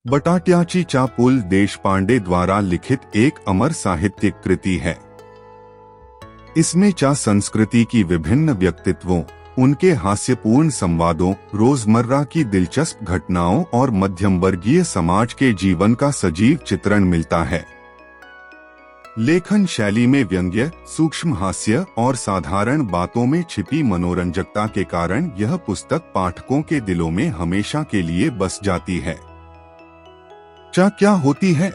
बटाट्याची चा पुल देशपांडे द्वारा लिखित एक अमर साहित्यिक कृति है। इसमें चा संस्कृति की विभिन्न व्यक्तित्वों, उनके हास्यपूर्ण संवादों, रोजमर्रा की दिलचस्प घटनाओं और मध्यम वर्गीय समाज के जीवन का सजीव चित्रण मिलता है। लेखन शैली में व्यंग्य, सूक्ष्म हास्य और साधारण बातों में छिपी मनोरंजकता के कारण यह पुस्तक पाठकों के दिलों में हमेशा के लिए बस जाती है। चा क्या होती है?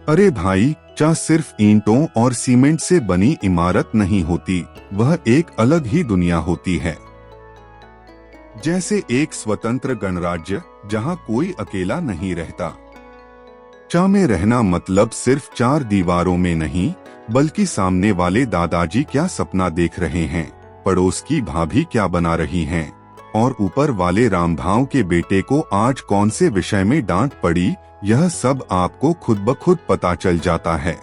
अरे भाई, चा सिर्फ ईंटों और सीमेंट से बनी इमारत नहीं होती, वह एक अलग ही दुनिया होती है। जैसे एक स्वतंत्र गणराज्य जहां कोई अकेला नहीं रहता। चा में रहना मतलब सिर्फ चार दीवारों में नहीं, बल्कि सामने वाले दादाजी क्या सपना देख रहे हैं, पड़ोस की भाभी क्या बना रही हैं, और ऊपर वाले रामभाव के बेटे को आज कौन से विषय में डांट पड़ी, यह सब आपको खुद ब खुद पता चल जाता है।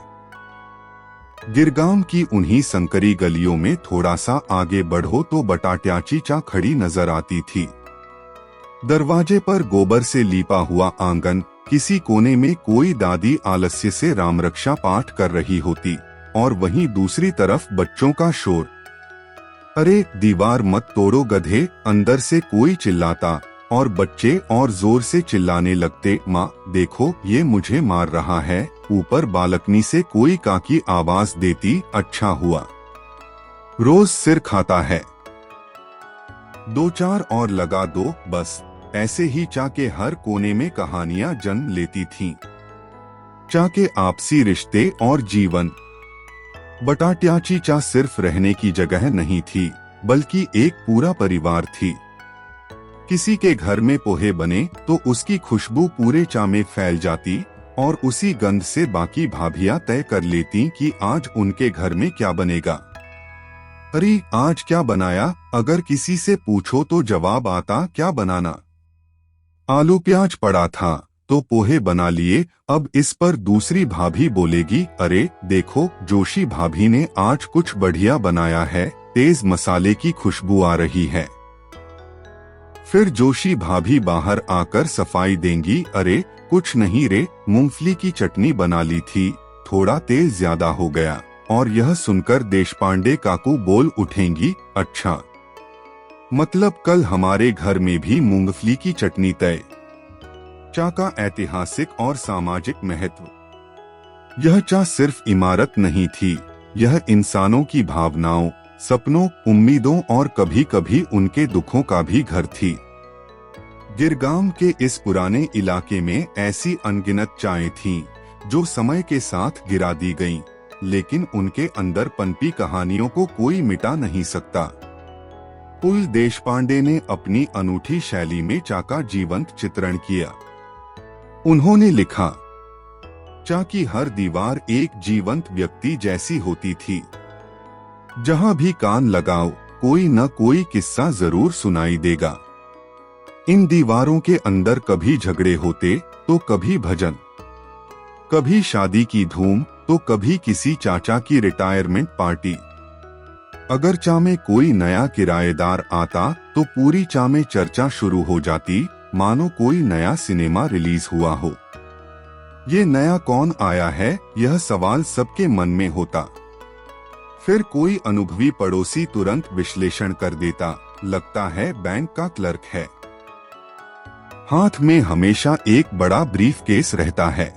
गिरगांव की उन्हीं संकरी गलियों में थोड़ा सा आगे बढ़ो तो बटाट्याची चा खड़ी नजर आती थी। दरवाजे पर गोबर से लीपा हुआ आंगन, किसी कोने में कोई दादी आलस्य से रामरक्षा पाठ कर रही होती, और वहीं दूसरी तरफ बच्चों का शोर। अरे दीवार मत तोड़ो गधे, अंदर से कोई चिल्लाता, और बच्चे और जोर से चिल्लाने लगते, माँ देखो ये मुझे मार रहा है। ऊपर बालकनी से कोई काकी आवाज देती, अच्छा हुआ, रोज सिर खाता है, दो चार और लगा दो बस। ऐसे ही चा के हर कोने में कहानियां जन्म लेती थीं। चा के आपसी रिश्ते और जीवन। बटाट्याची चा सिर्फ रहने की जगह नहीं थी, बल्कि एक पूरा परिवार थी। किसी के घर में पोहे बने तो उसकी खुशबू पूरे चा में फैल जाती, और उसी गंध से बाकी भाभियां तय कर लेती कि आज उनके घर में क्या बनेगा। अरे आज क्या बनाया? अगर किसी से पूछो तो जवाब आता, क्या बनाना? आलू प्याज पड़ा था तो पोहे बना लिए। अब इस पर दूसरी भाभी बोलेगी, अरे देखो जोशी भाभी ने आज कुछ बढ़िया बनाया है, तेज मसाले की खुशबू आ रही है। फिर जोशी भाभी बाहर आकर सफाई देंगी, अरे कुछ नहीं रे, मूंगफली की चटनी बना ली थी, थोड़ा तेल ज्यादा हो गया। और यह सुनकर देशपांडे काकू बोल उठेंगी, अच्छा मतलब कल हमारे घर में भी मूंगफली की चटनी तय। चा का ऐतिहासिक और सामाजिक महत्व। यह चा सिर्फ इमारत नहीं थी, यह इंसानों की भावनाओं, सपनों, उम्मीदों और कभी कभी उनके दुखों का भी घर थी। गिरगांव के इस पुराने इलाके में ऐसी अनगिनत चायें थीं, जो समय के साथ गिरा दी गईं, लेकिन उनके अंदर पनपी कहानियों को कोई मिटा नहीं सकता। पुल देशपांडे ने अपनी अनूठी शैली में चा का जीवंत चित्रण किया। उन्होंने लिखा, चा की हर दीवार एक जीवंत व्यक्ति जैसी होती थी। जहां भी कान लगाओ कोई न कोई किस्सा जरूर सुनाई देगा। इन दीवारों के अंदर कभी झगड़े होते तो कभी भजन, कभी शादी की धूम तो कभी किसी चाचा की रिटायरमेंट पार्टी। अगर चा में कोई नया किराएदार आता तो पूरी चा में चर्चा शुरू हो जाती, मानो कोई नया सिनेमा रिलीज हुआ हो। ये नया कौन आया है, यह सवाल सबके मन में होता। फिर कोई अनुभवी पड़ोसी तुरंत विश्लेषण कर देता, लगता है बैंक का क्लर्क है। हाथ में हमेशा एक बड़ा ब्रीफ केस रहता है।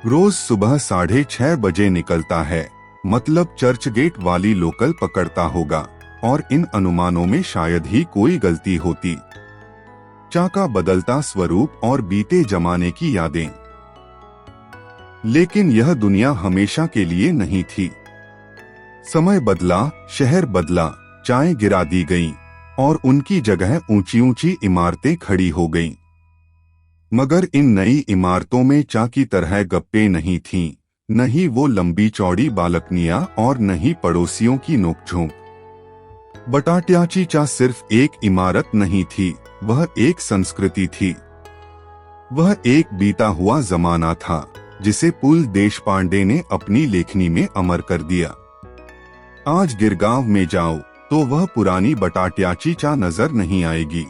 रोज सुबह 6:30 बजे निकलता है, मतलब चर्च गेट वाली लोकल पकड़ता होगा, और इन अनुमानों में शायद ही कोई गलती होती। चा का बदलता स्वरूप और बीते जमाने की यादें। लेकिन यह दुनिया हमेशा के लिए नहीं थी। समय बदला, शहर बदला, चाय गिरा दी गईं, और उनकी जगह ऊंची ऊंची इमारतें खड़ी हो गईं। मगर इन नई इमारतों में चा की तरह गप्पे नहीं थीं, न ही वो लंबी चौड़ी बालकनियां और न ही पड़ोसियों की नोकझोंक। बटाट्याची चा सिर्फ एक इमारत नहीं थी, वह एक संस्कृति थी। वह एक बीता हुआ जमाना था, जिसे पुल देशपांडे ने अपनी लेखनी में अमर कर दिया। आज गिरगांव में जाओ तो वह पुरानी बटाट्याची चा नजर नहीं आएगी।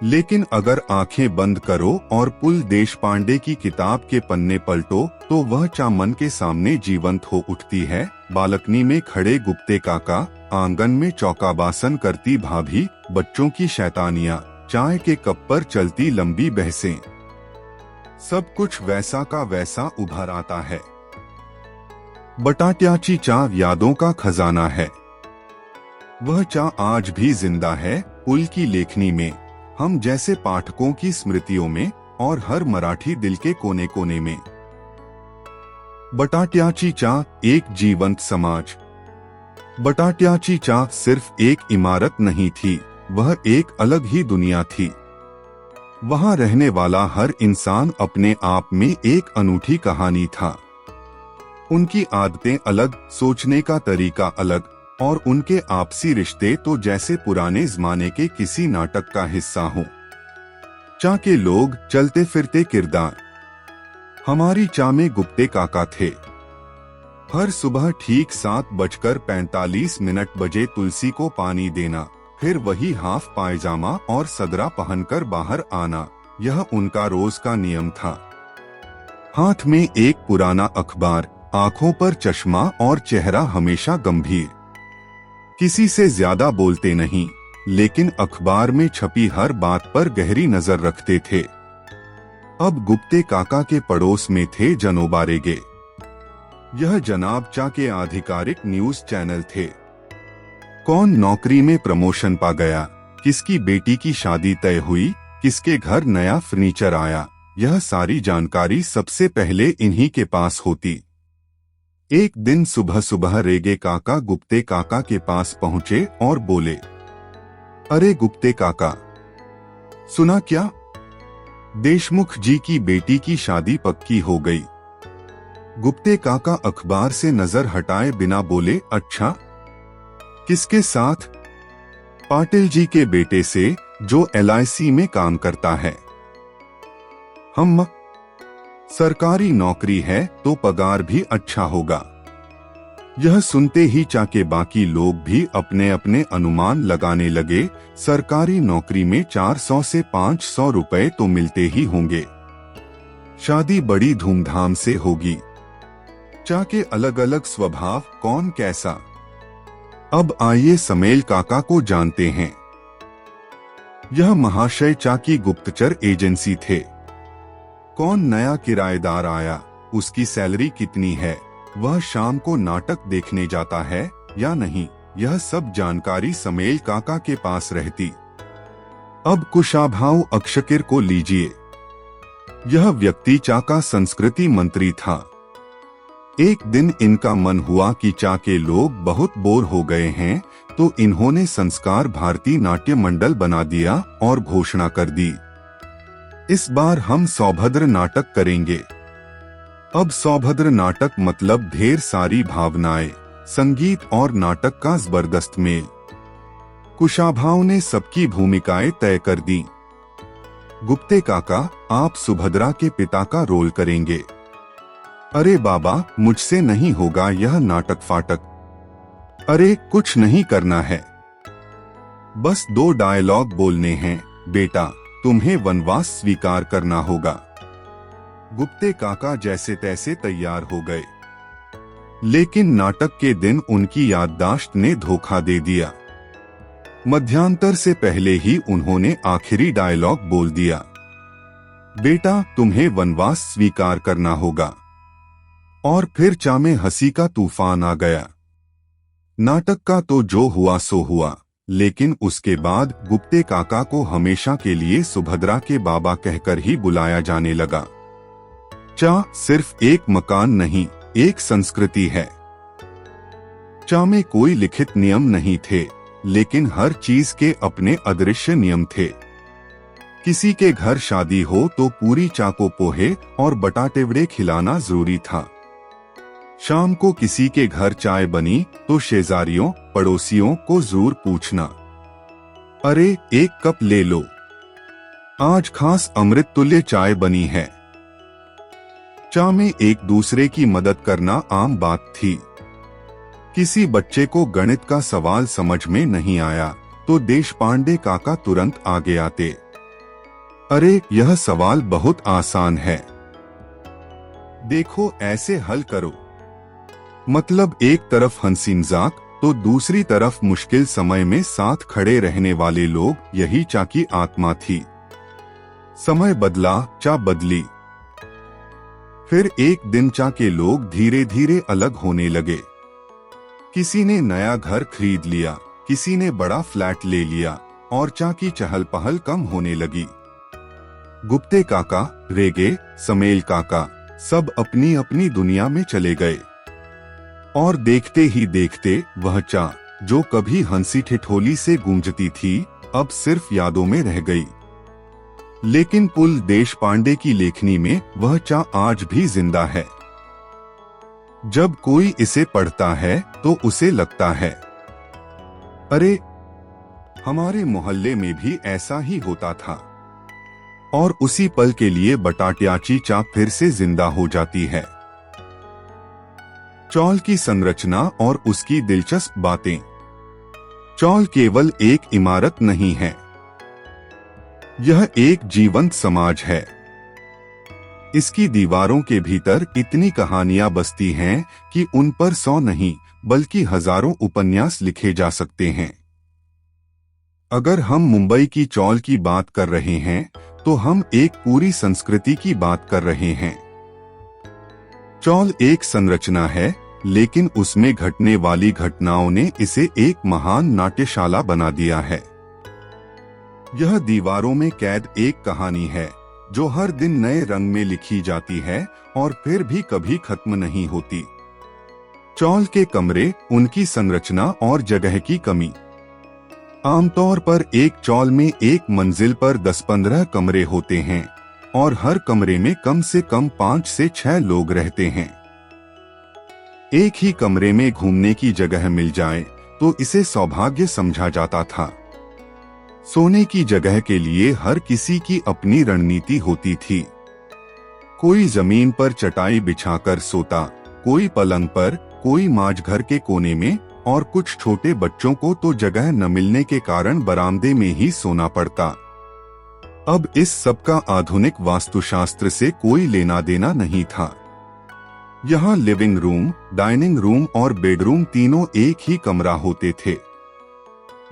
लेकिन अगर आंखें बंद करो और पुल देशपांडे की किताब के पन्ने पलटो तो वह चा मन के सामने जीवंत हो उठती है। बालकनी में खड़े गुप्ते काका, आंगन में चौकाबासन करती भाभी, बच्चों की शैतानियां, चाय के कप पर चलती लंबी बहसें, सब कुछ वैसा का वैसा उभर आता है। बटाट्याची चा यादों का खजाना है। वह चा आज भी जिंदा है पुल की लेखनी में, हम जैसे पाठकों की स्मृतियों में और हर मराठी दिल के कोने कोने में। बटाट्याची चा एक जीवंत समाज। बटाट्याची चा सिर्फ एक इमारत नहीं थी, वह एक अलग ही दुनिया थी। वहां रहने वाला हर इंसान अपने आप में एक अनूठी कहानी था। उनकी आदतें अलग, सोचने का तरीका अलग, और उनके आपसी रिश्ते तो जैसे पुराने जमाने के किसी नाटक का हिस्सा हो। चा के लोग, चलते फिरते किरदार। हमारी चा में गुप्ते काका थे। हर सुबह ठीक 7:45 बजे तुलसी को पानी देना, फिर वही हाफ पायजामा और सदरा पहनकर बाहर आना, यह उनका रोज का नियम था। हाथ में एक पुराना अखबार, आंखों पर चश्मा और चेहरा हमेशा गंभीर। किसी से ज्यादा बोलते नहीं, लेकिन अखबार में छपी हर बात पर गहरी नजर रखते थे। अब गुप्ते काका के पड़ोस में थे जनोबारेगे। यह जनाब चा के आधिकारिक न्यूज चैनल थे। कौन नौकरी में प्रमोशन पा गया, किसकी बेटी की शादी तय हुई, किसके घर नया फर्नीचर आया, यह सारी जानकारी सबसे पहले इन्हीं के पास होती। एक दिन सुबह सुबह रेगे काका गुप्ते काका के पास पहुंचे और बोले, अरे गुप्ते काका, सुना क्या? देशमुख जी की बेटी की शादी पक्की हो गई। गुप्ते काका अखबार से नजर हटाए बिना बोले, अच्छा, किसके साथ? पाटिल जी के बेटे से, जो LIC में काम करता है। हम सरकारी नौकरी है तो पगार भी अच्छा होगा। यह सुनते ही चा के बाकी लोग भी अपने अपने अनुमान लगाने लगे। सरकारी नौकरी में 400 से 500 रुपए तो मिलते ही होंगे। शादी बड़ी धूमधाम से होगी। चा के अलग अलग स्वभाव, कौन कैसा? अब आइए समेल काका को जानते हैं। यह महाशय चा की गुप्तचर एजेंसी थे। कौन नया किराएदार आया, उसकी सैलरी कितनी है, वह शाम को नाटक देखने जाता है या नहीं, यह सब जानकारी समेल काका के पास रहती। अब कुशाभाऊ अक्षकिर को लीजिए। यह व्यक्ति चा का संस्कृति मंत्री था। एक दिन इनका मन हुआ कि चा के लोग बहुत बोर हो गए हैं, तो इन्होंने संस्कार भारती नाट्य मंडल बना दिया और घोषणा कर दी, इस बार हम सौभद्र नाटक करेंगे। अब सौभद्र नाटक मतलब ढेर सारी भावनाएं, संगीत और नाटक का जबरदस्त मेल। कुशाभाऊ ने सबकी भूमिकाएं तय कर दी। गुप्ते काका, आप सुभद्रा के पिता का रोल करेंगे। अरे बाबा, मुझसे नहीं होगा यह नाटक फाटक। अरे कुछ नहीं करना है, बस 2 डायलॉग बोलने हैं, बेटा तुम्हें वनवास स्वीकार करना होगा। गुप्ते काका जैसे तैसे तैयार हो गए, लेकिन नाटक के दिन उनकी याददाश्त ने धोखा दे दिया। मध्यांतर से पहले ही उन्होंने आखिरी डायलॉग बोल दिया, बेटा तुम्हें वनवास स्वीकार करना होगा। और फिर चा में हंसी का तूफान आ गया। नाटक का तो जो हुआ सो हुआ, लेकिन उसके बाद गुप्ते काका को हमेशा के लिए सुभद्रा के बाबा कहकर ही बुलाया जाने लगा। चा सिर्फ एक मकान नहीं, एक संस्कृति है। चा में कोई लिखित नियम नहीं थे, लेकिन हर चीज के अपने अदृश्य नियम थे। किसी के घर शादी हो तो पूरी चा को पोहे और बटाटेवड़े खिलाना जरूरी था। शाम को किसी के घर चाय बनी तो शेजारियों पड़ोसियों को जरूर पूछना, अरे एक कप ले लो, आज खास अमृत तुल्य चाय बनी है। चा में एक दूसरे की मदद करना आम बात थी। किसी बच्चे को गणित का सवाल समझ में नहीं आया तो देशपांडे काका तुरंत आगे आते। अरे यह सवाल बहुत आसान है। देखो ऐसे हल करो। मतलब एक तरफ हंसी मजाक तो दूसरी तरफ मुश्किल समय में साथ खड़े रहने वाले लोग, यही चा की आत्मा थी। समय बदला, चा बदली। फिर एक दिन चा के लोग धीरे धीरे अलग होने लगे। किसी ने नया घर खरीद लिया, किसी ने बड़ा फ्लैट ले लिया और चा की चहल पहल कम होने लगी। गुप्ते काका, रेगे, समेल काका सब अपनी अपनी दुनिया में चले गए और देखते ही देखते वह चा जो कभी हंसी ठिठोली से गूंजती थी अब सिर्फ यादों में रह गई। लेकिन पुल देशपांडे की लेखनी में वह चा आज भी जिंदा है। जब कोई इसे पढ़ता है तो उसे लगता है, अरे हमारे मोहल्ले में भी ऐसा ही होता था। और उसी पल के लिए बटाट्याची चा फिर से जिंदा हो जाती है। चौल की संरचना और उसकी दिलचस्प बातें। चौल केवल एक इमारत नहीं है, यह एक जीवंत समाज है। इसकी दीवारों के भीतर इतनी कहानियां बसती हैं कि उन पर 100 नहीं बल्कि हजारों उपन्यास लिखे जा सकते हैं। अगर हम मुंबई की चौल की बात कर रहे हैं तो हम एक पूरी संस्कृति की बात कर रहे हैं। चौल एक संरचना है, लेकिन उसमें घटने वाली घटनाओं ने इसे एक महान नाट्यशाला बना दिया है। यह दीवारों में कैद एक कहानी है जो हर दिन नए रंग में लिखी जाती है और फिर भी कभी खत्म नहीं होती। चौल के कमरे, उनकी संरचना और जगह की कमी। आमतौर पर एक चौल में एक मंजिल पर 10-15 कमरे होते हैं और हर कमरे में कम से कम 5 से 6 लोग रहते हैं। एक ही कमरे में घूमने की जगह मिल जाए तो इसे सौभाग्य समझा जाता था। सोने की जगह के लिए हर किसी की अपनी रणनीति होती थी। कोई जमीन पर चटाई बिछाकर सोता, कोई पलंग पर, कोई माजघर के कोने में और कुछ छोटे बच्चों को तो जगह न मिलने के कारण बरामदे में ही सोना पड़ता। अब इस सब का आधुनिक वास्तुशास्त्र से कोई लेना देना नहीं था। यहाँ लिविंग रूम, डाइनिंग रूम और बेडरूम तीनों एक ही कमरा होते थे।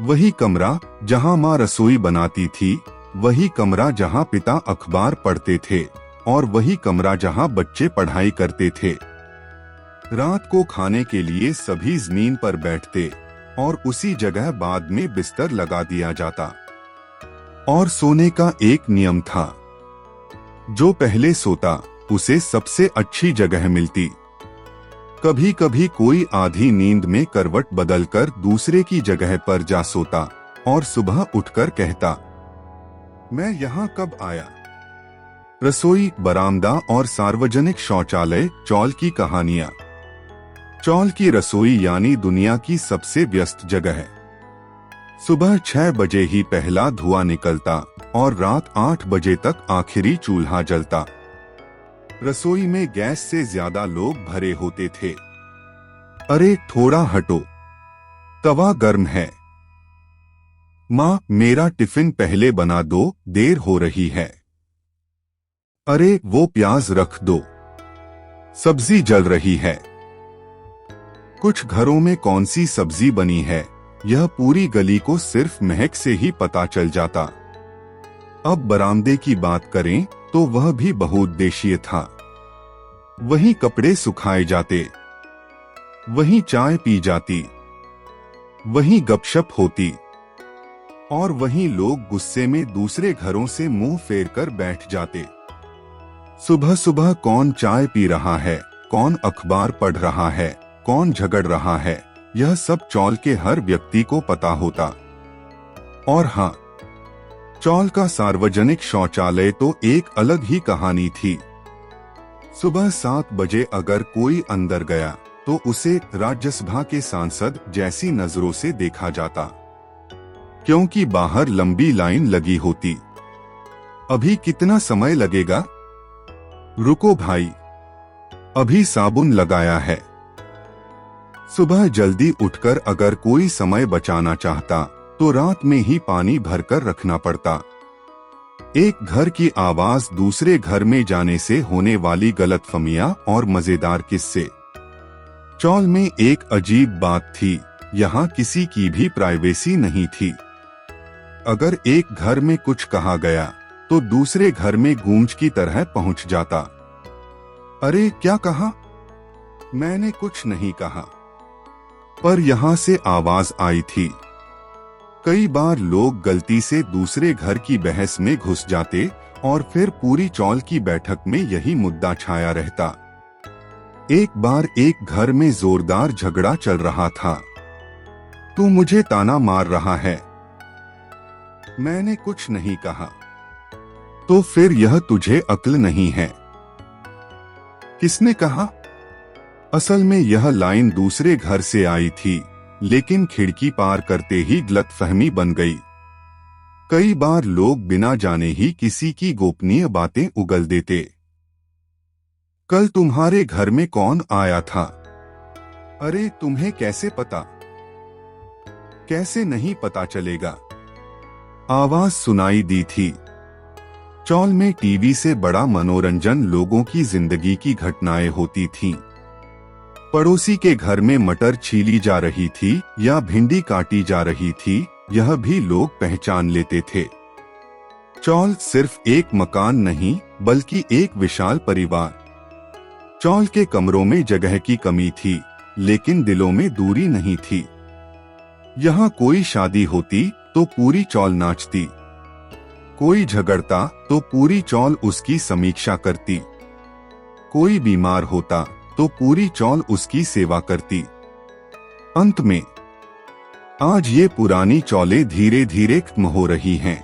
वही कमरा जहाँ माँ रसोई बनाती थी, वही कमरा जहाँ पिता अखबार पढ़ते थे और वही कमरा जहाँ बच्चे पढ़ाई करते थे। रात को खाने के लिए सभी जमीन पर बैठते और उसी जगह बाद में बिस्तर लगा दिया जाता। और सोने का एक नियम था, जो पहले सोता उसे सबसे अच्छी जगह मिलती। कभी कभी कोई आधी नींद में करवट बदलकर दूसरे की जगह पर जा सोता और सुबह उठकर कहता, मैं यहाँ कब आया। रसोई, बरामदा और सार्वजनिक शौचालय, चौल की कहानियां। चौल की रसोई यानी दुनिया की सबसे व्यस्त जगह है। सुबह 6 बजे ही पहला धुआं निकलता और रात 8 बजे तक आखिरी चूल्हा जलता। रसोई में गैस से ज्यादा लोग भरे होते थे। अरे थोड़ा हटो, तवा गर्म है। माँ, मेरा टिफिन पहले बना दो, देर हो रही है। अरे वो प्याज रख दो, सब्जी जल रही है। कुछ घरों में कौन सी सब्जी बनी है यह पूरी गली को सिर्फ महक से ही पता चल जाता। अब बरामदे की बात करें तो वह भी बहुउद्देशीय था। वहीं कपड़े सुखाए जाते, वहीं चाय पी जाती, वहीं गपशप होती और वहीं लोग गुस्से में दूसरे घरों से मुंह फेर कर बैठ जाते। सुबह सुबह कौन चाय पी रहा है, कौन अखबार पढ़ रहा है, कौन झगड़ रहा है, यह सब चौल के हर व्यक्ति को पता होता। और हाँ, चौल का सार्वजनिक शौचालय तो एक अलग ही कहानी थी। सुबह 7 बजे अगर कोई अंदर गया तो उसे राज्यसभा के सांसद जैसी नजरों से देखा जाता, क्योंकि बाहर लंबी लाइन लगी होती। अभी कितना समय लगेगा? रुको भाई, अभी साबुन लगाया है। सुबह जल्दी उठकर अगर कोई समय बचाना चाहता तो रात में ही पानी भरकर रखना पड़ता। एक घर की आवाज दूसरे घर में जाने से होने वाली गलतफहमियां और मजेदार किस्से। चौल में एक अजीब बात थी, यहाँ किसी की भी प्राइवेसी नहीं थी। अगर एक घर में कुछ कहा गया तो दूसरे घर में गूंज की तरह पहुंच जाता। अरे क्या कहा? मैंने कुछ नहीं कहा। पर यहाँ से आवाज आई थी। कई बार लोग गलती से दूसरे घर की बहस में घुस जाते और फिर पूरी चौल की बैठक में यही मुद्दा छाया रहता। एक बार एक घर में जोरदार झगड़ा चल रहा था। तू मुझे ताना मार रहा है। मैंने कुछ नहीं कहा। तो फिर यह तुझे अक्ल नहीं है। किसने कहा? असल में यह लाइन दूसरे घर से आई थी, लेकिन खिड़की पार करते ही गलतफहमी बन गई। कई बार लोग बिना जाने ही किसी की गोपनीय बातें उगल देते। कल तुम्हारे घर में कौन आया था? अरे तुम्हें कैसे पता? कैसे नहीं पता चलेगा? आवाज सुनाई दी थी। चौल में टीवी से बड़ा मनोरंजन लोगों की जिंदगी की घटनाएं होती थीं। पड़ोसी के घर में मटर छीली जा रही थी या भिंडी काटी जा रही थी, यह भी लोग पहचान लेते थे। चौल सिर्फ एक मकान नहीं, बल्कि एक विशाल परिवार। चौल के कमरों में जगह की कमी थी, लेकिन दिलों में दूरी नहीं थी। यहाँ कोई शादी होती तो पूरी चौल नाचती। कोई झगड़ता तो पूरी चौल उसकी समीक्षा करती। कोई बीमार होता तो पूरी चौल उसकी सेवा करती। अंत में आज ये पुरानी चौलें धीरे धीरे खत्म हो रही हैं।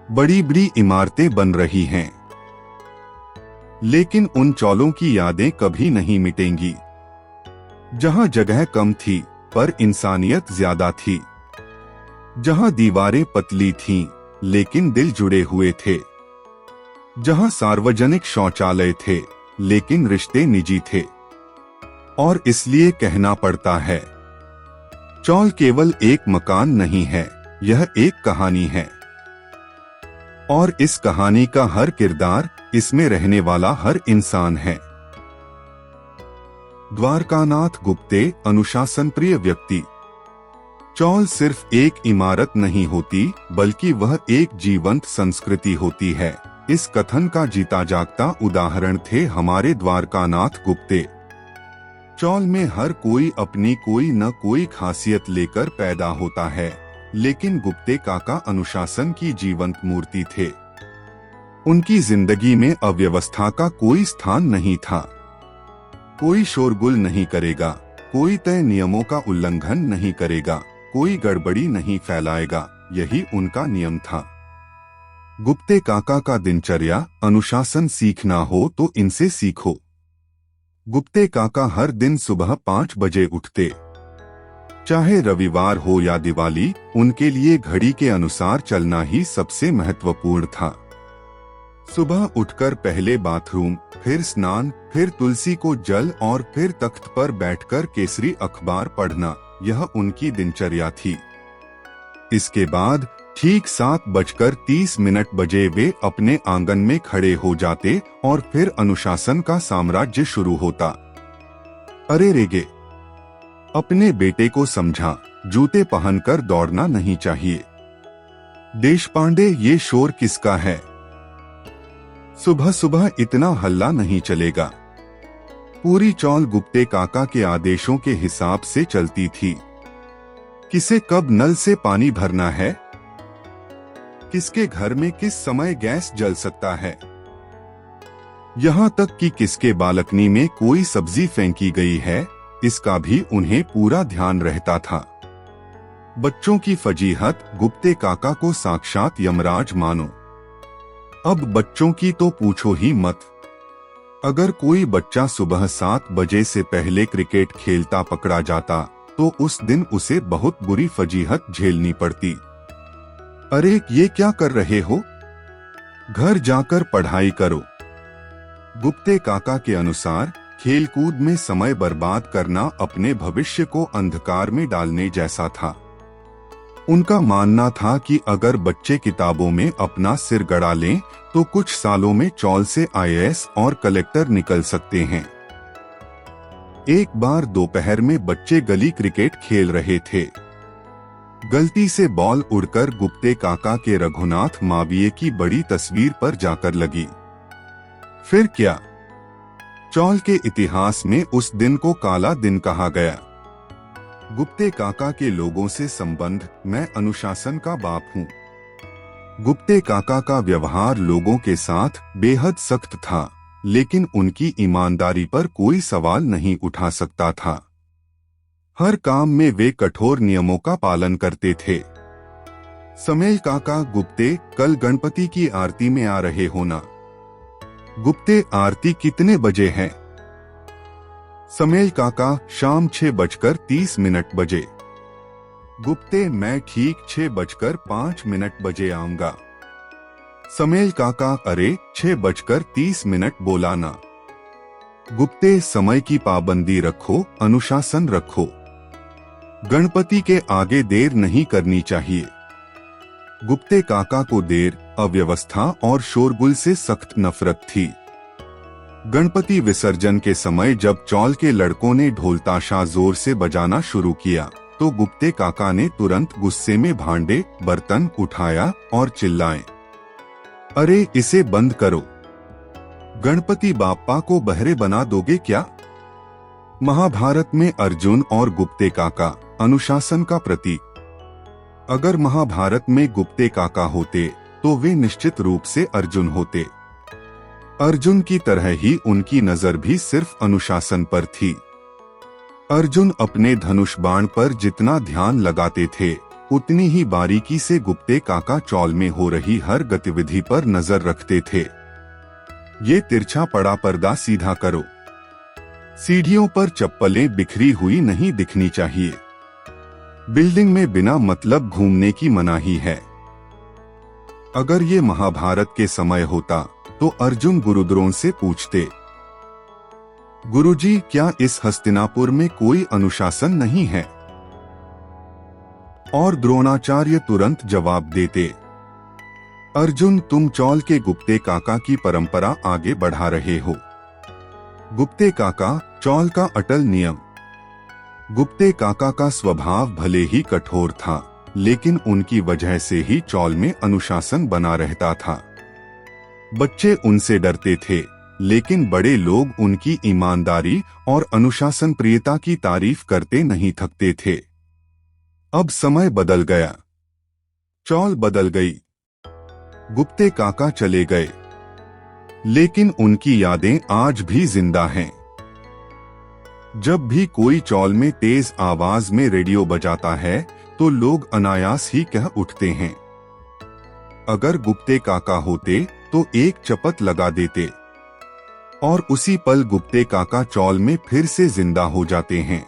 बड़ी बड़ी इमारतें बन रही हैं, लेकिन उन चौलों की यादें कभी नहीं मिटेंगी। जहां जगह कम थी पर इंसानियत ज्यादा थी। जहां दीवारें पतली थीं, लेकिन दिल जुड़े हुए थे। जहां सार्वजनिक शौचालय थे, लेकिन रिश्ते निजी थे। और इसलिए कहना पड़ता है, चौल केवल एक मकान नहीं है, यह एक कहानी है। और इस कहानी का हर किरदार, इसमें रहने वाला हर इंसान है। द्वारकानाथ गुप्ते, अनुशासन प्रिय व्यक्ति। चौल सिर्फ एक इमारत नहीं होती, बल्कि वह एक जीवंत संस्कृति होती है। इस कथन का जीता जागता उदाहरण थे हमारे द्वारकानाथ गुप्ते। चौल में हर कोई अपनी कोई न कोई खासियत लेकर पैदा होता है, लेकिन गुप्ते काका अनुशासन की जीवंत मूर्ति थे। उनकी जिंदगी में अव्यवस्था का कोई स्थान नहीं था। कोई शोरगुल नहीं करेगा, कोई तय नियमों का उल्लंघन नहीं करेगा, कोई गड़बड़ी नहीं फैलाएगा, यही उनका नियम था। गुप्ते काका का दिनचर्या, अनुशासन सीखना हो तो इनसे सीखो। गुप्ते काका हर दिन सुबह 5 बजे उठते। चाहे रविवार हो या दिवाली, उनके लिए घड़ी के अनुसार चलना ही सबसे महत्वपूर्ण था। सुबह उठकर पहले बाथरूम, फिर स्नान, फिर तुलसी को जल और फिर तख्त पर बैठकर केसरी अखबार पढ़ना, यह उनकी दिनचर्या थी। इसके बाद ठीक 7:30 बजे वे अपने आंगन में खड़े हो जाते और फिर अनुशासन का साम्राज्य शुरू होता। अरे रेगे, अपने बेटे को समझा, जूते पहनकर दौड़ना नहीं चाहिए। देशपांडे, ये शोर किसका है? सुबह सुबह इतना हल्ला नहीं चलेगा। पूरी चौल गुप्ते काका के आदेशों के हिसाब से चलती थी। किसे कब नल से पानी भरना है, किसके घर में किस समय गैस जल सकता है, यहाँ तक कि किसके बालकनी में कोई सब्जी फेंकी गई है, इसका भी उन्हें पूरा ध्यान रहता था। बच्चों की फजीहत, गुप्ते काका को साक्षात यमराज मानो। अब बच्चों की तो पूछो ही मत। अगर कोई बच्चा सुबह 7 बजे से पहले क्रिकेट खेलता पकड़ा जाता तो उस दिन उसे बहुत बुरी फजीहत झेलनी पड़ती। अरे ये क्या कर रहे हो, घर जाकर पढ़ाई करो। गुप्ते काका के अनुसार खेलकूद में समय बर्बाद करना अपने भविष्य को अंधकार में डालने जैसा था। उनका मानना था कि अगर बच्चे किताबों में अपना सिर गड़ा लें तो कुछ सालों में चौल से आईएएस और कलेक्टर निकल सकते हैं। एक बार दोपहर में बच्चे गली क्रिकेट खेल रहे थे। गलती से बॉल उड़कर गुप्ते काका के रघुनाथ माविये की बड़ी तस्वीर पर जाकर लगी। फिर क्या? चौल के इतिहास में उस दिन को काला दिन कहा गया। गुप्ते काका के लोगों से संबंध, मैं अनुशासन का बाप हूँ। गुप्ते काका का व्यवहार लोगों के साथ बेहद सख्त था, लेकिन उनकी ईमानदारी पर कोई सवाल नहीं उठा सकता था। हर काम में वे कठोर नियमों का पालन करते थे। समेल काका, गुप्ते कल गणपति की आरती में आ रहे हो ना? गुप्ते, आरती कितने बजे है? समेल काका, शाम 6:30 बजे। गुप्ते, मैं ठीक 6:05 बजे आऊंगा। समेल काका, अरे 6:30 बोला ना। गुप्ते, समय की पाबंदी रखो, अनुशासन रखो। गणपति के आगे देर नहीं करनी चाहिए। गुप्ते काका को देर, अव्यवस्था और शोरगुल से सख्त नफरत थी। गणपति विसर्जन के समय जब चौल के लड़कों ने ढोल ताशा जोर से बजाना शुरू किया तो गुप्ते काका ने तुरंत गुस्से में भांडे बर्तन उठाया और चिल्लाए, अरे इसे बंद करो, गणपति बाप्पा को बहरे बना दोगे क्या? महाभारत में अर्जुन और गुप्ते काका अनुशासन का प्रतीक। अगर महाभारत में गुप्ते काका होते तो वे निश्चित रूप से अर्जुन होते। अर्जुन की तरह ही उनकी नजर भी सिर्फ अनुशासन पर थी। अर्जुन अपने धनुष बाण पर जितना ध्यान लगाते थे उतनी ही बारीकी से गुप्ते काका चौल में हो रही हर गतिविधि पर नजर रखते थे। ये तिरछा पड़ा पर्दा सीधा करो, सीढ़ियों पर चप्पलें बिखरी हुई नहीं दिखनी चाहिए, बिल्डिंग में बिना मतलब घूमने की मनाही है। अगर ये महाभारत के समय होता तो अर्जुन गुरुद्रोण से पूछते, गुरुजी क्या इस हस्तिनापुर में कोई अनुशासन नहीं है? और द्रोणाचार्य तुरंत जवाब देते, अर्जुन तुम चौल के गुप्ते काका की परंपरा आगे बढ़ा रहे हो। गुप्ते काका, चौल का अटल नियम। गुप्ते काका का स्वभाव भले ही कठोर था, लेकिन उनकी वजह से ही चौल में अनुशासन बना रहता था। बच्चे उनसे डरते थे, लेकिन बड़े लोग उनकी ईमानदारी और अनुशासन प्रियता की तारीफ करते नहीं थकते थे। अब समय बदल गया, चौल बदल गई, गुप्ते काका चले गए, लेकिन उनकी यादें आज भी जिंदा हैं। जब भी कोई चौल में तेज आवाज में रेडियो बजाता है तो लोग अनायास ही कह उठते हैं, अगर गुप्ते काका होते तो एक चपत लगा देते, और उसी पल गुप्ते काका चौल में फिर से जिंदा हो जाते हैं।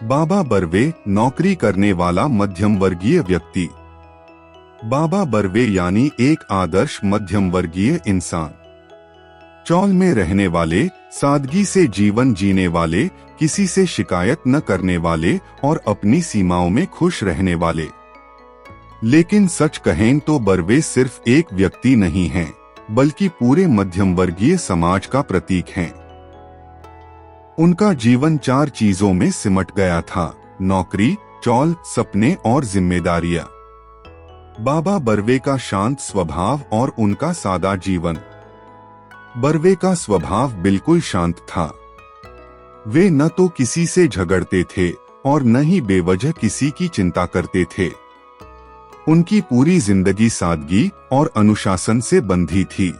बाबा बर्वे, नौकरी करने वाला मध्यम वर्गीय व्यक्ति। बाबा बर्वे यानी एक आदर्श मध्यम वर्गीय इंसान। चौल में रहने वाले, सादगी से जीवन जीने वाले, किसी से शिकायत न करने वाले और अपनी सीमाओं में खुश रहने वाले। लेकिन सच कहें तो बर्वे सिर्फ एक व्यक्ति नहीं हैं, बल्कि पूरे मध्यम वर्गीय समाज का प्रतीक हैं। उनका जीवन 4 चीजों में सिमट गया था, नौकरी, चौल, सपने और जिम्मेदारियां। बाबा बर्वे का शांत स्वभाव और उनका सादा जीवन। बर्वे का स्वभाव बिल्कुल शांत था। वे न तो किसी से झगड़ते थे और न ही बेवजह किसी की चिंता करते थे। उनकी पूरी जिंदगी सादगी और अनुशासन से बंधी थी।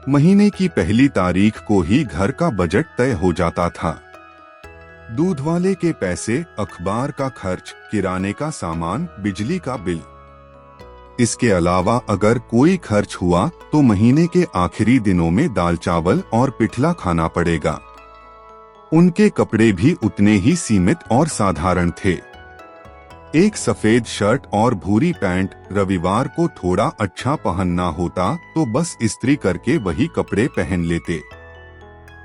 महीने की पहली तारीख को ही घर का बजट तय हो जाता था। दूध वाले के पैसे, अखबार का खर्च, किराने का सामान, बिजली का बिल। इसके अलावा अगर कोई खर्च हुआ तो महीने के आखिरी दिनों में दाल चावल और पिठला खाना पड़ेगा। उनके कपड़े भी उतने ही सीमित और साधारण थे। एक सफेद शर्ट और भूरी पैंट, रविवार को थोड़ा अच्छा पहनना होता तो बस इस्त्री करके वही कपड़े पहन लेते।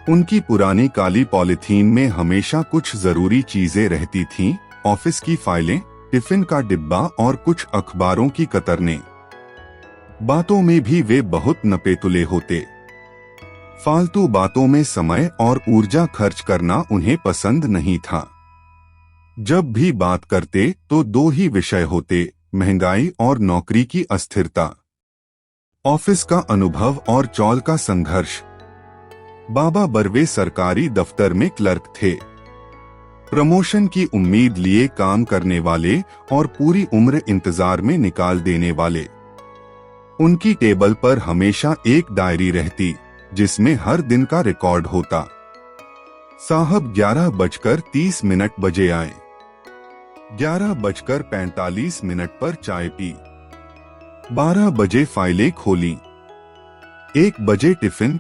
उनकी पुरानी काली पॉलिथीन में हमेशा कुछ जरूरी चीजें रहती थीं, ऑफिस की फाइलें, टिफिन का डिब्बा और कुछ अखबारों की कतरने। बातों में भी वे बहुत नपेतुले होते। फालतू बातों में समय और ऊर्जा खर्च करना उन्हें पसंद नहीं था। जब भी बात करते तो दो ही विषय होते, महंगाई और नौकरी की अस्थिरता। ऑफिस का अनुभव और चौल का संघर्ष। बाबा बर्वे सरकारी दफ्तर में क्लर्क थे। प्रमोशन की उम्मीद लिए काम करने वाले और पूरी उम्र इंतजार में निकाल देने वाले। उनकी टेबल पर हमेशा एक डायरी रहती जिसमें हर दिन का रिकॉर्ड होता। साहब 11:30 बजे आए, 11:45 पर चाय पी, 12 बजे फाइलें खोली, 1 बजे टिफिन।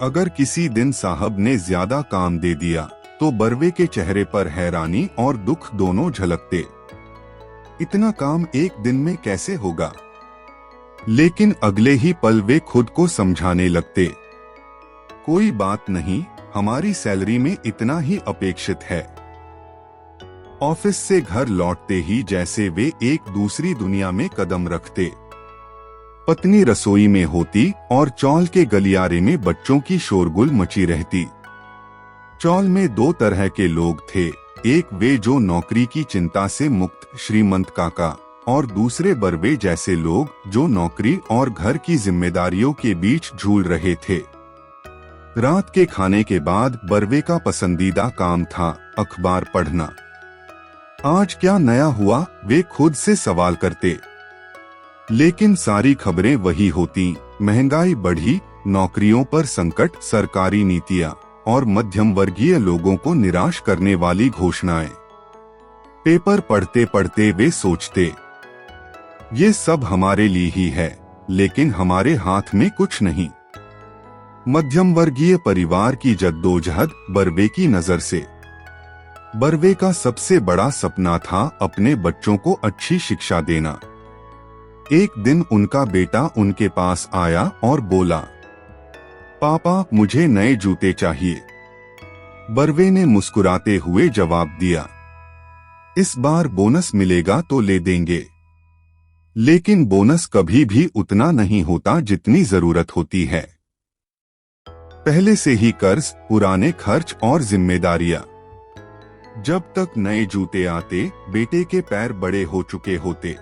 अगर किसी दिन साहब ने ज्यादा काम दे दिया तो बर्वे के चेहरे पर हैरानी और दुख दोनों झलकते। इतना काम एक दिन में कैसे होगा? लेकिन अगले ही पल वे खुद को समझाने लगते, कोई बात नहीं, हमारी सैलरी में इतना ही अपेक्षित है। ऑफिस से घर लौटते ही जैसे वे एक दूसरी दुनिया में कदम रखते। पत्नी रसोई में होती और चौल के गलियारे में बच्चों की शोरगुल मची रहती। चौल में दो तरह के लोग थे, एक वे जो नौकरी की चिंता से मुक्त श्रीमंत काका, और दूसरे बर्वे जैसे लोग जो नौकरी और घर की जिम्मेदारियों के बीच झूल रहे थे। रात के खाने के बाद बर्वे का पसंदीदा काम था अखबार पढ़ना। आज क्या नया हुआ, वे खुद से सवाल करते। लेकिन सारी खबरें वही होती, महंगाई बढ़ी, नौकरियों पर संकट, सरकारी नीतियां और मध्यम वर्गीय लोगों को निराश करने वाली घोषणाएं। पेपर पढ़ते पढ़ते वे सोचते, ये सब हमारे लिए ही है, लेकिन हमारे हाथ में कुछ नहीं। मध्यम वर्गीय परिवार की जद्दोजहद बर्वे की नजर से। बर्वे का सबसे बड़ा सपना था अपने बच्चों को अच्छी शिक्षा देना। एक दिन उनका बेटा उनके पास आया और बोला, पापा मुझे नए जूते चाहिए। बर्वे ने मुस्कुराते हुए जवाब दिया, इस बार बोनस मिलेगा तो ले देंगे। लेकिन बोनस कभी भी उतना नहीं होता जितनी जरूरत होती है। पहले से ही कर्ज, पुराने खर्च और जिम्मेदारियां। जब तक नए जूते आते बेटे के पैर बड़े हो चुके होते।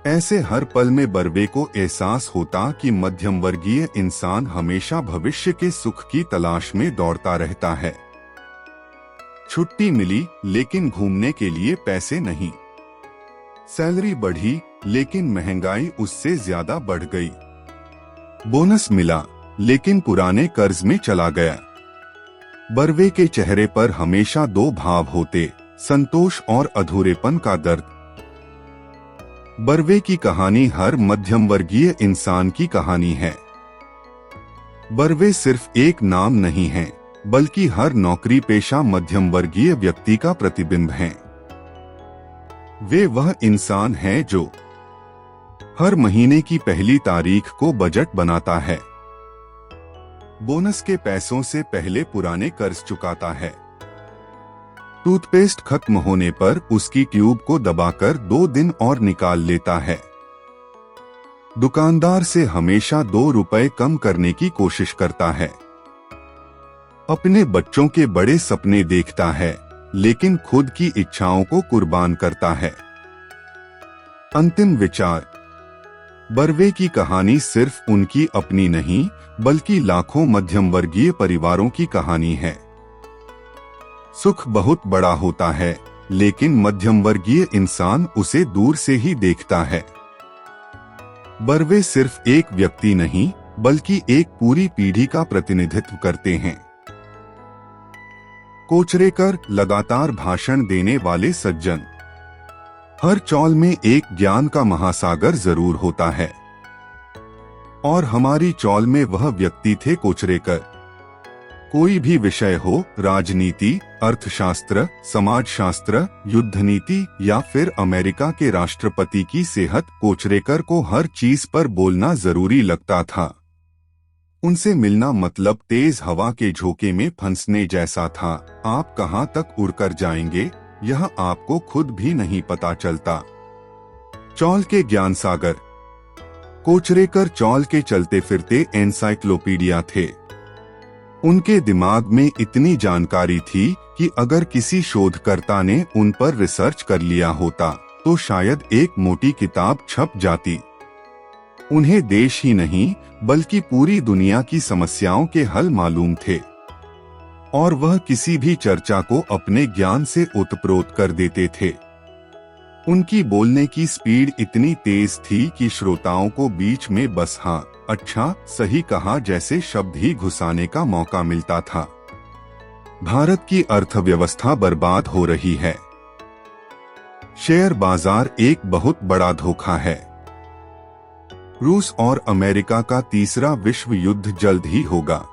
ऐसे हर पल में बर्वे को एहसास होता कि मध्यम वर्गीय इंसान हमेशा भविष्य के सुख की तलाश में दौड़ता रहता है। छुट्टी मिली लेकिन घूमने के लिए पैसे नहीं। सैलरी बढ़ी लेकिन महंगाई उससे ज्यादा बढ़ गई। बोनस मिला लेकिन पुराने कर्ज में चला गया। बर्वे के चेहरे पर हमेशा दो भाव होते, संतोष और अधूरेपन का दर्द। बर्वे की कहानी हर मध्यम वर्गीय इंसान की कहानी है। बर्वे सिर्फ एक नाम नहीं है, बल्कि हर नौकरी पेशा मध्यम वर्गीय व्यक्ति का प्रतिबिंब हैं। वे वह इंसान है जो हर महीने की पहली तारीख को बजट बनाता है, बोनस के पैसों से पहले पुराने कर्ज चुकाता है, टूथपेस्ट खत्म होने पर उसकी ट्यूब को दबाकर 2 दिन और निकाल लेता है, दुकानदार से हमेशा 2 रुपए कम करने की कोशिश करता है, अपने बच्चों के बड़े सपने देखता है लेकिन खुद की इच्छाओं को कुर्बान करता है। अंतिम विचार, बर्वे की कहानी सिर्फ उनकी अपनी नहीं बल्कि लाखों मध्यम वर्गीय परिवारों की कहानी है। सुख बहुत बड़ा होता है लेकिन मध्यम वर्गीय इंसान उसे दूर से ही देखता है। बर्वे सिर्फ एक व्यक्ति नहीं बल्कि एक पूरी पीढ़ी का प्रतिनिधित्व करते हैं। कोचरेकर लगातार भाषण देने वाले सज्जन। हर चौल में एक ज्ञान का महासागर जरूर होता है और हमारी चौल में वह व्यक्ति थे कोचरेकर। कोई भी विषय हो, राजनीति, अर्थशास्त्र, समाजशास्त्र, युद्ध नीति या फिर अमेरिका के राष्ट्रपति की सेहत, कोचरेकर को हर चीज पर बोलना जरूरी लगता था। उनसे मिलना मतलब तेज हवा के झोंके में फंसने जैसा था। आप कहां तक उड़कर जाएंगे, यह आपको खुद भी नहीं पता चलता। चौल के ज्ञान सागर। कोचरेकर चौल के चलते फिरते एनसाइक्लोपीडिया थे। उनके दिमाग में इतनी जानकारी थी कि अगर किसी शोधकर्ता ने उन पर रिसर्च कर लिया होता तो शायद एक मोटी किताब छप जाती। उन्हें देश ही नहीं बल्कि पूरी दुनिया की समस्याओं के हल मालूम थे और वह किसी भी चर्चा को अपने ज्ञान से ओतप्रोत कर देते थे। उनकी बोलने की स्पीड इतनी तेज थी कि श्रोताओं को बीच में बस हाँ, अच्छा, सही कहा जैसे शब्द ही घुसाने का मौका मिलता था। भारत की अर्थव्यवस्था बर्बाद हो रही है। शेयर बाजार एक बहुत बड़ा धोखा है। रूस और अमेरिका का तीसरा विश्व युद्ध जल्द ही होगा।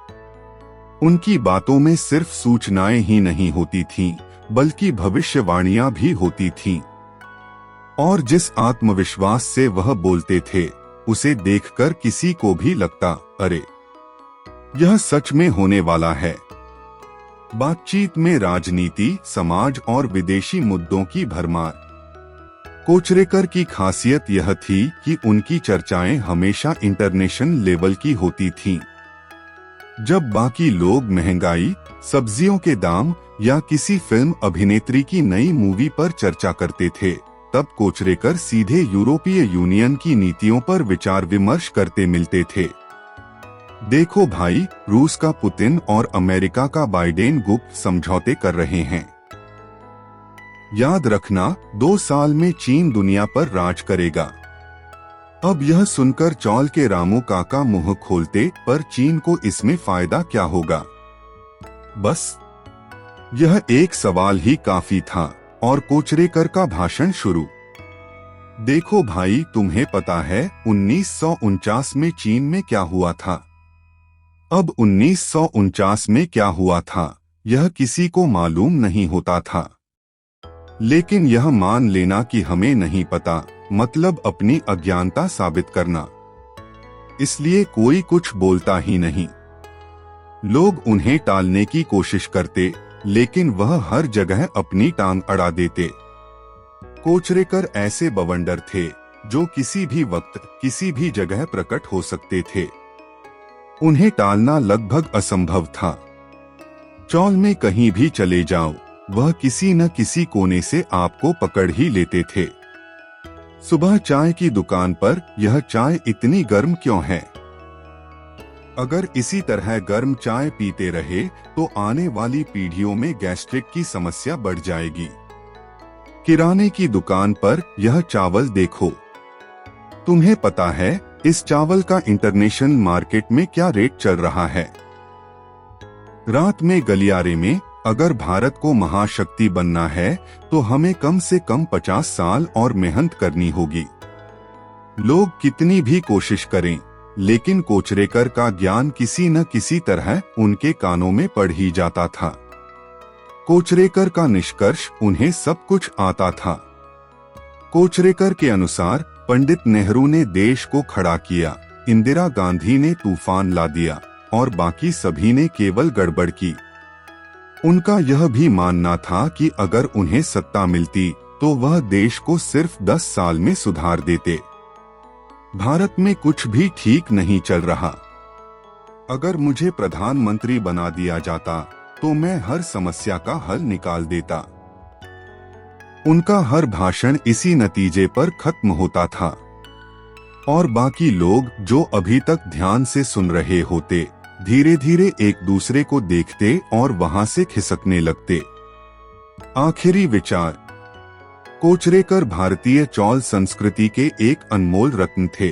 उनकी बातों में सिर्फ सूचनाएं ही नहीं होती थीं, बल्कि भविष्यवाणियां भी होती थीं। और जिस आत्मविश्वास से वह बोलते थे, उसे देखकर किसी को भी लगता, अरे यह सच में होने वाला है। बातचीत में राजनीति, समाज और विदेशी मुद्दों की भरमार। कोचरेकर की खासियत यह थी कि उनकी चर्चाएं हमेशा इंटरनेशनल लेवल की होती थीं। जब बाकी लोग महंगाई, सब्जियों के दाम या किसी फिल्म अभिनेत्री की नई मूवी पर चर्चा करते थे, तब कोचरेकर सीधे यूरोपीय यूनियन की नीतियों पर विचार विमर्श करते मिलते थे। देखो भाई, रूस का पुतिन और अमेरिका का बाइडेन गुप्त समझौते कर रहे हैं। याद रखना, 2 साल में चीन दुनिया पर राज करेगा। अब यह सुनकर चौल के रामू काका मुंह खोलते, पर चीन को इसमें फायदा क्या होगा? बस यह एक सवाल ही काफी था और कोचरेकर का भाषण शुरू। देखो भाई, तुम्हें पता है 1949 में चीन में क्या हुआ था? अब 1949 में क्या हुआ था यह किसी को मालूम नहीं होता था। लेकिन यह मान लेना कि हमें नहीं पता, मतलब अपनी अज्ञानता साबित करना। इसलिए कोई कुछ बोलता ही नहीं। लोग उन्हें टालने की कोशिश करते, लेकिन वह हर जगह अपनी टांग अड़ा देते। कोचरेकर ऐसे बवंडर थे जो किसी भी वक्त किसी भी जगह प्रकट हो सकते थे। उन्हें टालना लगभग असंभव था। चौल में कहीं भी चले जाओ, वह किसी न किसी कोने से आपको पकड़ ही लेते थे। सुबह चाय की दुकान पर, यह चाय इतनी गर्म क्यों है? अगर इसी तरह गर्म चाय पीते रहे तो आने वाली पीढ़ियों में गैस्ट्रिक की समस्या बढ़ जाएगी। किराने की दुकान पर, यह चावल देखो। तुम्हें पता है इस चावल का इंटरनेशनल मार्केट में क्या रेट चल रहा है? रात में गलियारे में, अगर भारत को महाशक्ति बनना है तो हमें कम से कम 50 साल और मेहनत करनी होगी। लोग कितनी भी कोशिश करें, लेकिन कोचरेकर का ज्ञान किसी न किसी तरह उनके कानों में पड़ ही जाता था। कोचरेकर का निष्कर्ष, उन्हें सब कुछ आता था। कोचरेकर के अनुसार पंडित नेहरू ने देश को खड़ा किया, इंदिरा गांधी ने तूफान ला दिया और बाकी सभी ने केवल गड़बड़ की। उनका यह भी मानना था कि अगर उन्हें सत्ता मिलती तो वह देश को सिर्फ 10 साल में सुधार देते। भारत में कुछ भी ठीक नहीं चल रहा। अगर मुझे प्रधानमंत्री बना दिया जाता तो मैं हर समस्या का हल निकाल देता। उनका हर भाषण इसी नतीजे पर खत्म होता था और बाकी लोग जो अभी तक ध्यान से सुन रहे होते, धीरे धीरे एक दूसरे को देखते और वहां से खिसकने लगते। आखिरी विचार। कोचरेकर भारतीय चौल संस्कृति के एक अनमोल रत्न थे।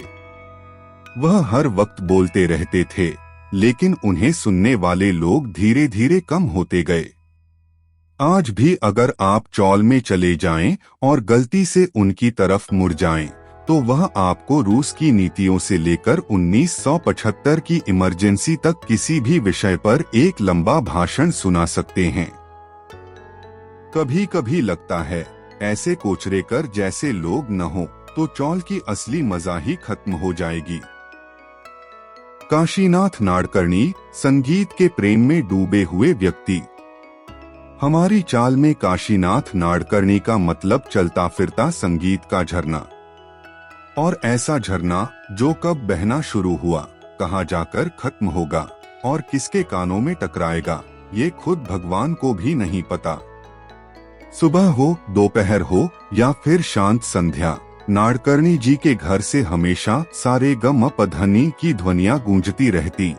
वह हर वक्त बोलते रहते थे, लेकिन उन्हें सुनने वाले लोग धीरे धीरे कम होते गए। आज भी अगर आप चौल में चले जाएं और गलती से उनकी तरफ मुड़ जाएं, तो वह आपको रूस की नीतियों से लेकर 1975 की इमरजेंसी तक किसी भी विषय पर एक लंबा भाषण सुना सकते हैं। कभी कभी लगता है ऐसे कोचरेकर जैसे लोग न हो तो चौल की असली मजा ही खत्म हो जाएगी। काशीनाथ नाडकर्णी, संगीत के प्रेम में डूबे हुए व्यक्ति। हमारी चाल में काशीनाथ नाडकर्णी का मतलब चलता फिरता संगीत का झरना, और ऐसा झरना जो कब बहना शुरू हुआ, कहाँ जाकर खत्म होगा और किसके कानों में टकराएगा, ये खुद भगवान को भी नहीं पता। सुबह हो, दोपहर हो या फिर शांत संध्या, नाडकर्णी जी के घर से हमेशा सारे गम पधनी की ध्वनियां गूंजती रहती।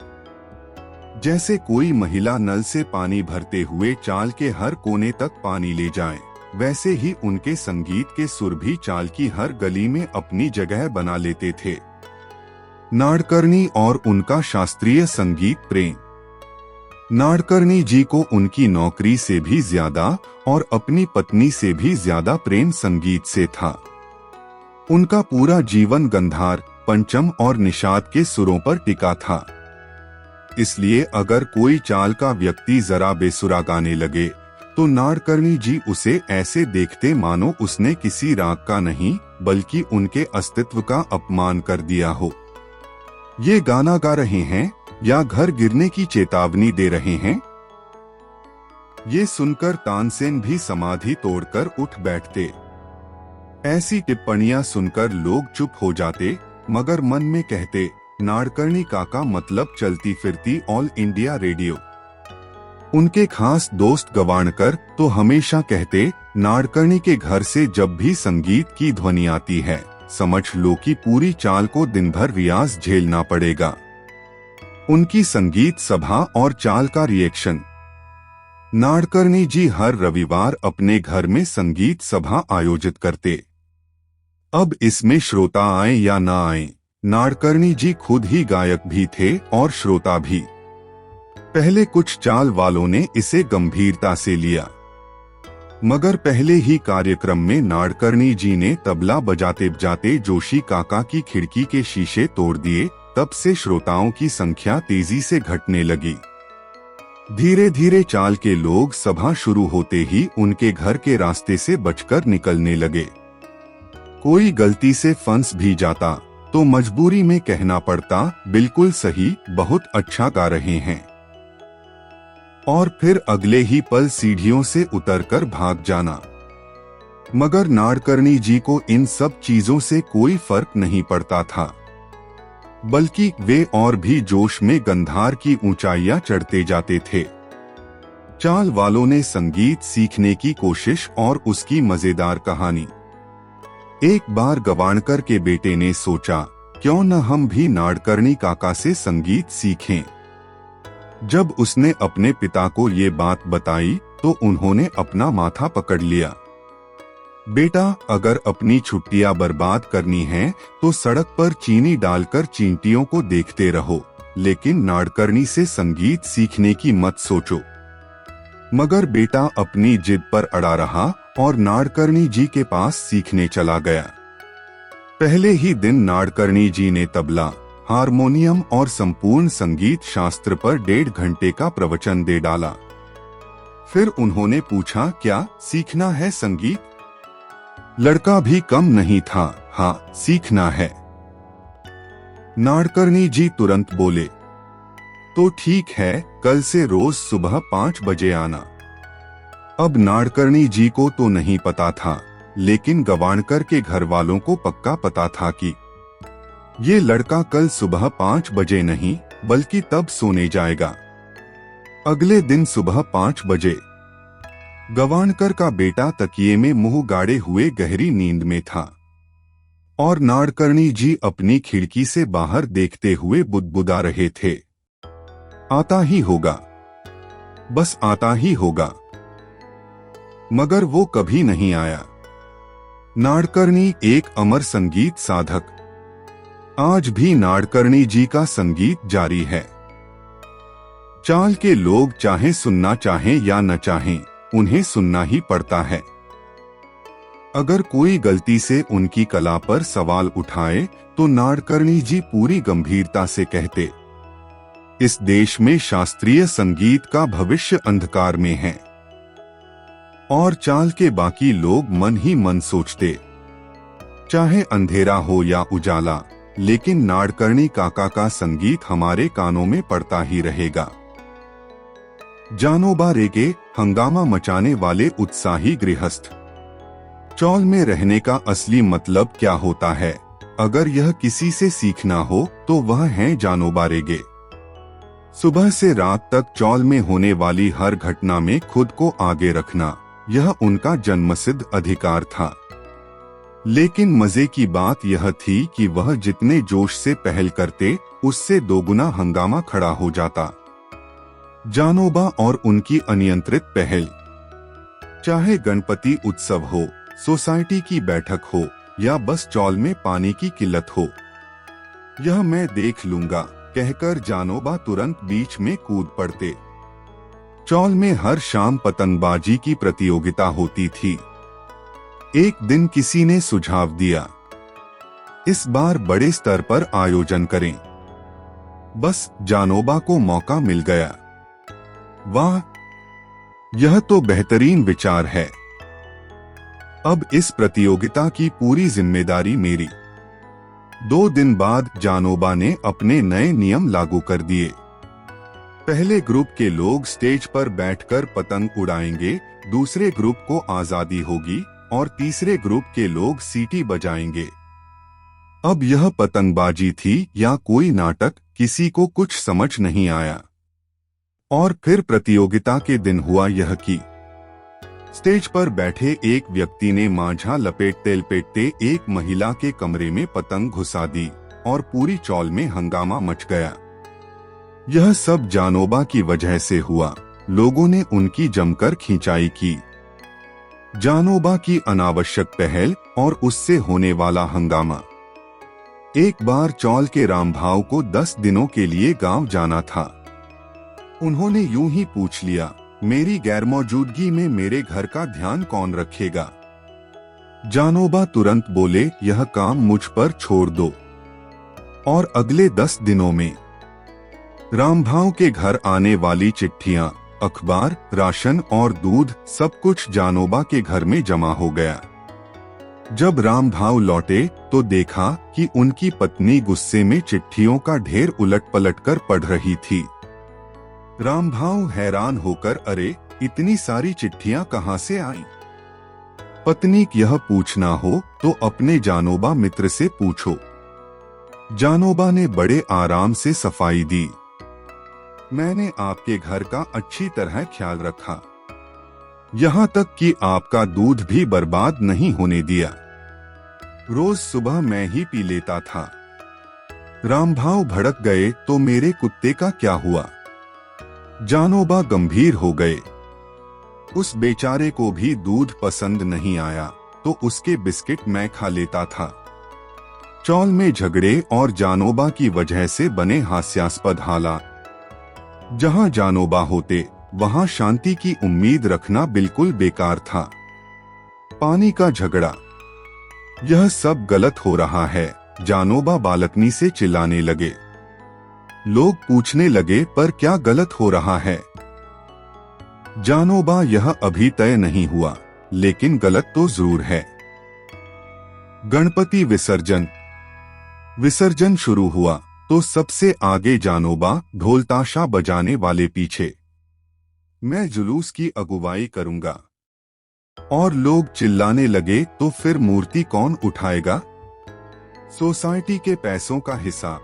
जैसे कोई महिला नल से पानी भरते हुए चाल के हर कोने तक पानी ले जाए, वैसे ही उनके संगीत के सुर भी चाल की हर गली में अपनी जगह बना लेते थे। नाडकर्णी और उनका शास्त्रीय संगीत प्रेम। नाडकर्णी जी को उनकी नौकरी से भी ज्यादा और अपनी पत्नी से भी ज्यादा प्रेम संगीत से था। उनका पूरा जीवन गंधार, पंचम और निषाद के सुरों पर टिका था। इसलिए अगर कोई चाल का व्यक्ति जरा बेसुरा गाने लगे तो नाडकर्णी जी उसे ऐसे देखते मानो उसने किसी राग का नहीं बल्कि उनके अस्तित्व का अपमान कर दिया हो। ये गाना गा रहे हैं या घर गिरने की चेतावनी दे रहे हैं? ये सुनकर तानसेन भी समाधि तोड़कर उठ बैठते। ऐसी टिप्पणियां सुनकर लोग चुप हो जाते, मगर मन में कहते, नाडकर्णी काका मतलब चलती फिरती ऑल इंडिया रेडियो। उनके खास दोस्त गवाणकर तो हमेशा कहते, नाडकर्णी के घर से जब भी संगीत की ध्वनि आती है, समझ लो कि पूरी चाल को दिन भर रियाज झेलना पड़ेगा। उनकी संगीत सभा और चाल का रिएक्शन। नाडकर्णी जी हर रविवार अपने घर में संगीत सभा आयोजित करते। अब इसमें श्रोता आए या ना आए, नाडकर्णी जी खुद ही गायक भी थे और श्रोता भी। पहले कुछ चाल वालों ने इसे गंभीरता से लिया, मगर पहले ही कार्यक्रम में नाडकर्णी जी ने तबला बजाते बजाते जोशी काका की खिड़की के शीशे तोड़ दिए। तब से श्रोताओं की संख्या तेजी से घटने लगी। धीरे धीरे चाल के लोग सभा शुरू होते ही उनके घर के रास्ते से बचकर निकलने लगे। कोई गलती से फंस भी जाता तो मजबूरी में कहना पड़ता, बिल्कुल सही, बहुत अच्छा गा रहे हैं, और फिर अगले ही पल सीढ़ियों से उतरकर भाग जाना। मगर नाडकर्णी जी को इन सब चीजों से कोई फर्क नहीं पड़ता था, बल्कि वे और भी जोश में गंधार की ऊंचाइयां चढ़ते जाते थे। चाल वालों ने संगीत सीखने की कोशिश और उसकी मजेदार कहानी। एक बार गवाणकर के बेटे ने सोचा, क्यों न हम भी नाडकर्णी काका से संगीत सीखें। जब उसने अपने पिता को ये बात बताई तो उन्होंने अपना माथा पकड़ लिया। बेटा, अगर अपनी छुट्टियां बर्बाद करनी हैं तो सड़क पर चीनी डालकर चींटियों को देखते रहो, लेकिन नाडकर्णी से संगीत सीखने की मत सोचो। मगर बेटा अपनी जिद पर अड़ा रहा और नाडकर्णी जी के पास सीखने चला गया। पहले ही दिन नाडकर्णी जी ने तबला, हारमोनियम और संपूर्ण संगीत शास्त्र पर 1.5 घंटे का प्रवचन दे डाला। फिर उन्होंने पूछा, क्या सीखना है संगीत? लड़का भी कम नहीं था, हाँ सीखना है। नाडकर्णी जी तुरंत बोले, तो ठीक है, कल से रोज सुबह 5 बजे आना। अब नाडकर्णी जी को तो नहीं पता था, लेकिन गवाणकर के घर वालों को पक्का पता था कि ये लड़का कल सुबह 5 बजे नहीं बल्कि तब सोने जाएगा। अगले दिन सुबह 5 बजे गवाणकर का बेटा तकिए में मुंह गाड़े हुए गहरी नींद में था और नाडकर्णी जी अपनी खिड़की से बाहर देखते हुए बुदबुदा रहे थे, आता ही होगा, बस आता ही होगा। मगर वो कभी नहीं आया। नाडकर्णी एक अमर संगीत साधक। आज भी नाडकर्णी जी का संगीत जारी है। चाल के लोग चाहे सुनना चाहें या न चाहें, उन्हें सुनना ही पड़ता है। अगर कोई गलती से उनकी कला पर सवाल उठाए तो नाडकर्णी जी पूरी गंभीरता से कहते, इस देश में शास्त्रीय संगीत का भविष्य अंधकार में है। और चाल के बाकी लोग मन ही मन सोचते, चाहे अंधेरा हो या उजाला, लेकिन नाडकर्णी काका का संगीत हमारे कानों में पड़ता ही रहेगा। जानोबा रेगे, हंगामा मचाने वाले उत्साही गृहस्थ। चौल में रहने का असली मतलब क्या होता है? अगर यह किसी से सीखना हो तो वह है जानोबा रेगे। सुबह से रात तक चौल में होने वाली हर घटना में खुद को आगे रखना, यह उनका जन्मसिद्ध अधिकार था। लेकिन मजे की बात यह थी कि वह जितने जोश से पहल करते, उससे दोगुना हंगामा खड़ा हो जाता। जानोबा और उनकी अनियंत्रित पहल, चाहे गणपति उत्सव हो, सोसाइटी की बैठक हो या बस चौल में पानी की किल्लत हो, यह मैं देख लूंगा कहकर जानोबा तुरंत बीच में कूद पड़ते। चौल में हर शाम पतंगबाजी की प्रतियोगिता होती थी। एक दिन किसी ने सुझाव दिया, इस बार बड़े स्तर पर आयोजन करें। बस जानोबा को मौका मिल गया। वाह, यह तो बेहतरीन विचार है। अब इस प्रतियोगिता की पूरी जिम्मेदारी मेरी। 2 दिन बाद जानोबा ने अपने नए नियम लागू कर दिए। पहले ग्रुप के लोग स्टेज पर बैठकर पतंग उड़ाएंगे, दूसरे ग्रुप को आजादी होगी और तीसरे ग्रुप के लोग सीटी बजाएंगे। अब यह पतंगबाजी थी या कोई नाटक, किसी को कुछ समझ नहीं आया। और फिर प्रतियोगिता के दिन हुआ यह कि स्टेज पर बैठे एक व्यक्ति ने मांझा लपेटते एक महिला के कमरे में पतंग घुसा दी और पूरी चौल में हंगामा मच गया। यह सब जानोबा की वजह से हुआ। लोगों ने उनकी जमकर खिंचाई की। जानोबा की अनावश्यक पहल और उससे होने वाला हंगामा। एक बार चौल के रामभाव को 10 दिनों के लिए गांव जाना था। उन्होंने यूं ही पूछ लिया, मेरी गैरमौजूदगी में मेरे घर का ध्यान कौन रखेगा? जानोबा तुरंत बोले, यह काम मुझ पर छोड़ दो। और अगले 10 दिनों में रामभाव के घर आने वाली चिट्ठियां, अखबार, राशन और दूध, सब कुछ जानोबा के घर में जमा हो गया। जब रामभाव लौटे तो देखा कि उनकी पत्नी गुस्से में चिट्ठियों का ढेर उलट-पलट कर पढ़ रही थी। रामभाव हैरान होकर, अरे इतनी सारी चिट्ठियां कहां से आईं? पत्नी यह पूछना हो तो अपने जानोबा मित्र से पूछो। जानोबा ने बड़े आराम से सफाई दी, मैंने आपके घर का अच्छी तरह ख्याल रखा, यहाँ तक कि आपका दूध भी बर्बाद नहीं होने दिया। रोज सुबह मैं ही पी लेता था। रामभाव भड़क गए, तो मेरे कुत्ते का क्या हुआ? जानोबा गंभीर हो गए। उस बेचारे को भी दूध पसंद नहीं आया तो उसके बिस्किट मैं खा लेता था। चौल में झगड़े और जानोबा की वजह से बने हास्यास्पद हालात। जहां जानोबा होते वहां शांति की उम्मीद रखना बिल्कुल बेकार था। पानी का झगड़ा, यह सब गलत हो रहा है। जानोबा बालकनी से चिल्लाने लगे। लोग पूछने लगे, पर क्या गलत हो रहा है? जानोबा, यह अभी तय नहीं हुआ, लेकिन गलत तो जरूर है। गणपति विसर्जन। विसर्जन शुरू हुआ तो सबसे आगे जानोबा, ढोल ताशा बजाने वाले पीछे। मैं जुलूस की अगुवाई करूंगा। और लोग चिल्लाने लगे, तो फिर मूर्ति कौन उठाएगा? सोसाइटी के पैसों का हिसाब।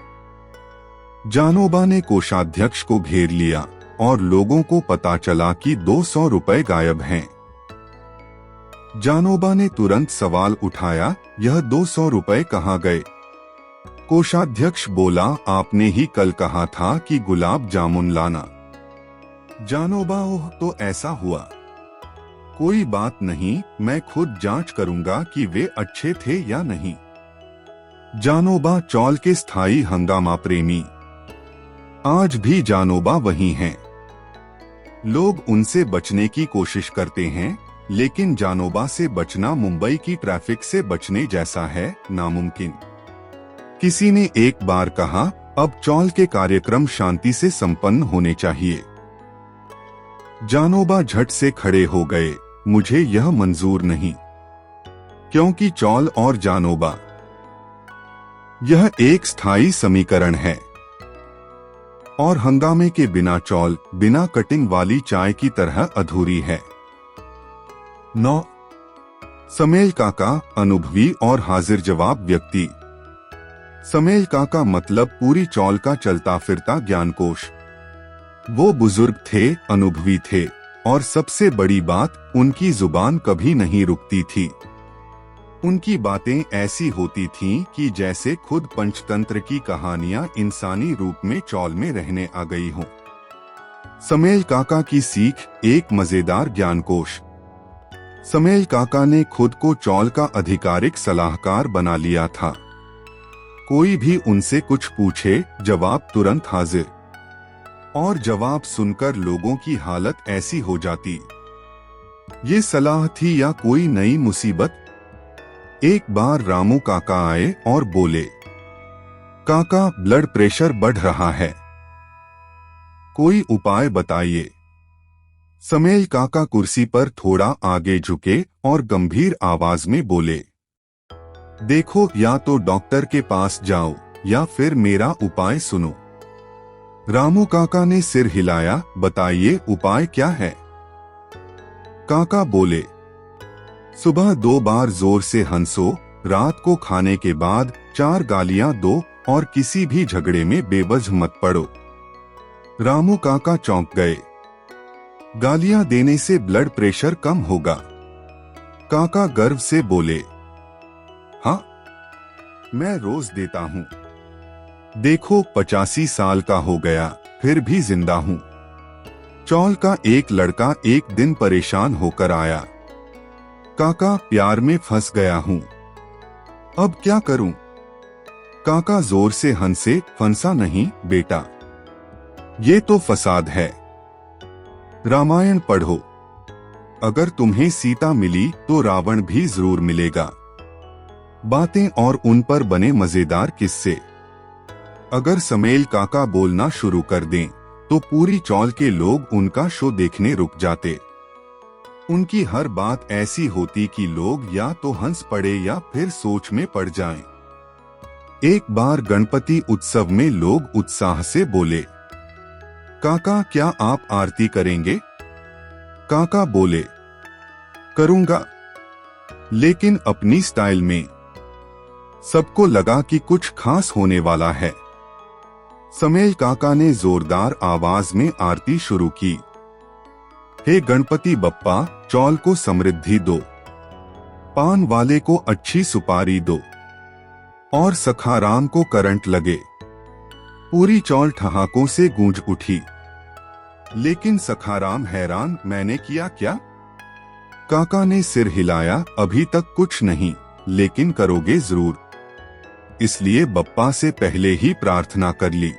जानोबा ने कोषाध्यक्ष को घेर लिया और लोगों को पता चला कि 200 रुपए गायब हैं। जानोबा ने तुरंत सवाल उठाया, यह 200 रुपए कहाँ गए? कोषाध्यक्ष बोला, आपने ही कल कहा था कि गुलाब जामुन लाना। जानोबा, ओह तो ऐसा हुआ। कोई बात नहीं, मैं खुद जांच करूंगा कि वे अच्छे थे या नहीं। जानोबा, चौल के स्थायी हंगामा प्रेमी। आज भी जानोबा वही हैं। लोग उनसे बचने की कोशिश करते हैं, लेकिन जानोबा से बचना मुंबई की ट्रैफिक से बचने जैसा है, नामुमकिन। किसी ने एक बार कहा, अब चौल के कार्यक्रम शांति से संपन्न होने चाहिए। जानोबा झट से खड़े हो गए, मुझे यह मंजूर नहीं। क्योंकि चौल और जानोबा, यह एक स्थायी समीकरण है और हंगामे के बिना चौल बिना कटिंग वाली चाय की तरह अधूरी है। 9. समेल काका अनुभवी और हाजिर जवाब व्यक्ति। समेल काका मतलब पूरी चौल का चलता फिरता ज्ञानकोश। वो बुजुर्ग थे, अनुभवी थे और सबसे बड़ी बात उनकी जुबान कभी नहीं रुकती थी। उनकी बातें ऐसी होती थीं कि जैसे खुद पंचतंत्र की कहानियां इंसानी रूप में चौल में रहने आ गई हों। समेल काका की सीख एक मजेदार ज्ञानकोश। समेल काका ने खुद को चौल का आधिकारिक सलाहकार बना लिया था। कोई भी उनसे कुछ पूछे, जवाब तुरंत हाजिर। और जवाब सुनकर लोगों की हालत ऐसी हो जाती। ये सलाह थी या कोई नई मुसीबत? एक बार रामू काका आए और बोले, काका ब्लड प्रेशर बढ़ रहा है, कोई उपाय बताइए। समेल काका कुर्सी पर थोड़ा आगे झुके और गंभीर आवाज में बोले, देखो या तो डॉक्टर के पास जाओ या फिर मेरा उपाय सुनो। रामू काका ने सिर हिलाया, बताइए उपाय क्या है? काका बोले, सुबह 2 बार जोर से हंसो, रात को खाने के बाद 4 गालियां दो और किसी भी झगड़े में बेवजह मत पड़ो। रामू काका चौंक गए। गालियां देने से ब्लड प्रेशर कम होगा? काका गर्व से बोले, हाँ, मैं रोज देता हूं। देखो 85 साल का हो गया, फिर भी जिंदा हूं। चौल का एक लड़का एक दिन परेशान होकर आया, काका प्यार में फंस गया हूं, अब क्या करूं? काका जोर से हंसे, फंसा नहीं बेटा, ये तो फसाद है। रामायण पढ़ो, अगर तुम्हें सीता मिली तो रावण भी जरूर मिलेगा। बातें और उन पर बने मजेदार किस्से। अगर समेल काका बोलना शुरू कर दें तो पूरी चौल के लोग उनका शो देखने रुक जाते। उनकी हर बात ऐसी होती कि लोग या तो हंस पड़े या फिर सोच में पड़ जाएं। एक बार गणपति उत्सव में लोग उत्साह से बोले, काका क्या आप आरती करेंगे? काका बोले, करूंगा, लेकिन अपनी स्टाइल में। सबको लगा कि कुछ खास होने वाला है। समेल काका ने जोरदार आवाज में आरती शुरू की। हे गणपति बप्पा, चौल को समृद्धि दो, पान वाले को अच्छी सुपारी दो और सखाराम को करंट लगे। पूरी चौल ठहाकों से गूंज उठी। लेकिन सखाराम हैरान, मैंने किया क्या? काका ने सिर हिलाया, अभी तक कुछ नहीं, लेकिन करोगे जरूर, इसलिए बप्पा से पहले ही प्रार्थना कर ली।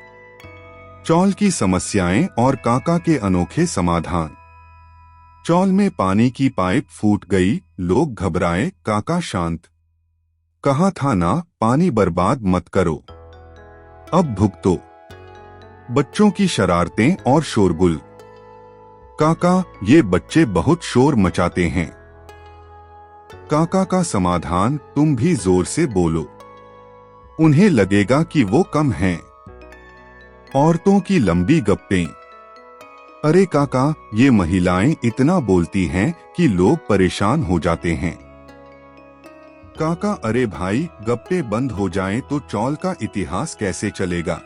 चौल की समस्याएं और काका के अनोखे समाधान। चौल में पानी की पाइप फूट गई, लोग घबराए, काका शांत, कहा था ना पानी बर्बाद मत करो, अब भुगतो। बच्चों की शरारतें और शोरगुल। काका ये बच्चे बहुत शोर मचाते हैं। काका का समाधान, तुम भी जोर से बोलो, उन्हें लगेगा कि वो कम हैं। औरतों की लंबी गप्पें। अरे काका, ये महिलाएं इतना बोलती हैं कि लोग परेशान हो जाते हैं। काका, अरे भाई, गप्पे बंद हो जाएं तो चौल का इतिहास कैसे चलेगा?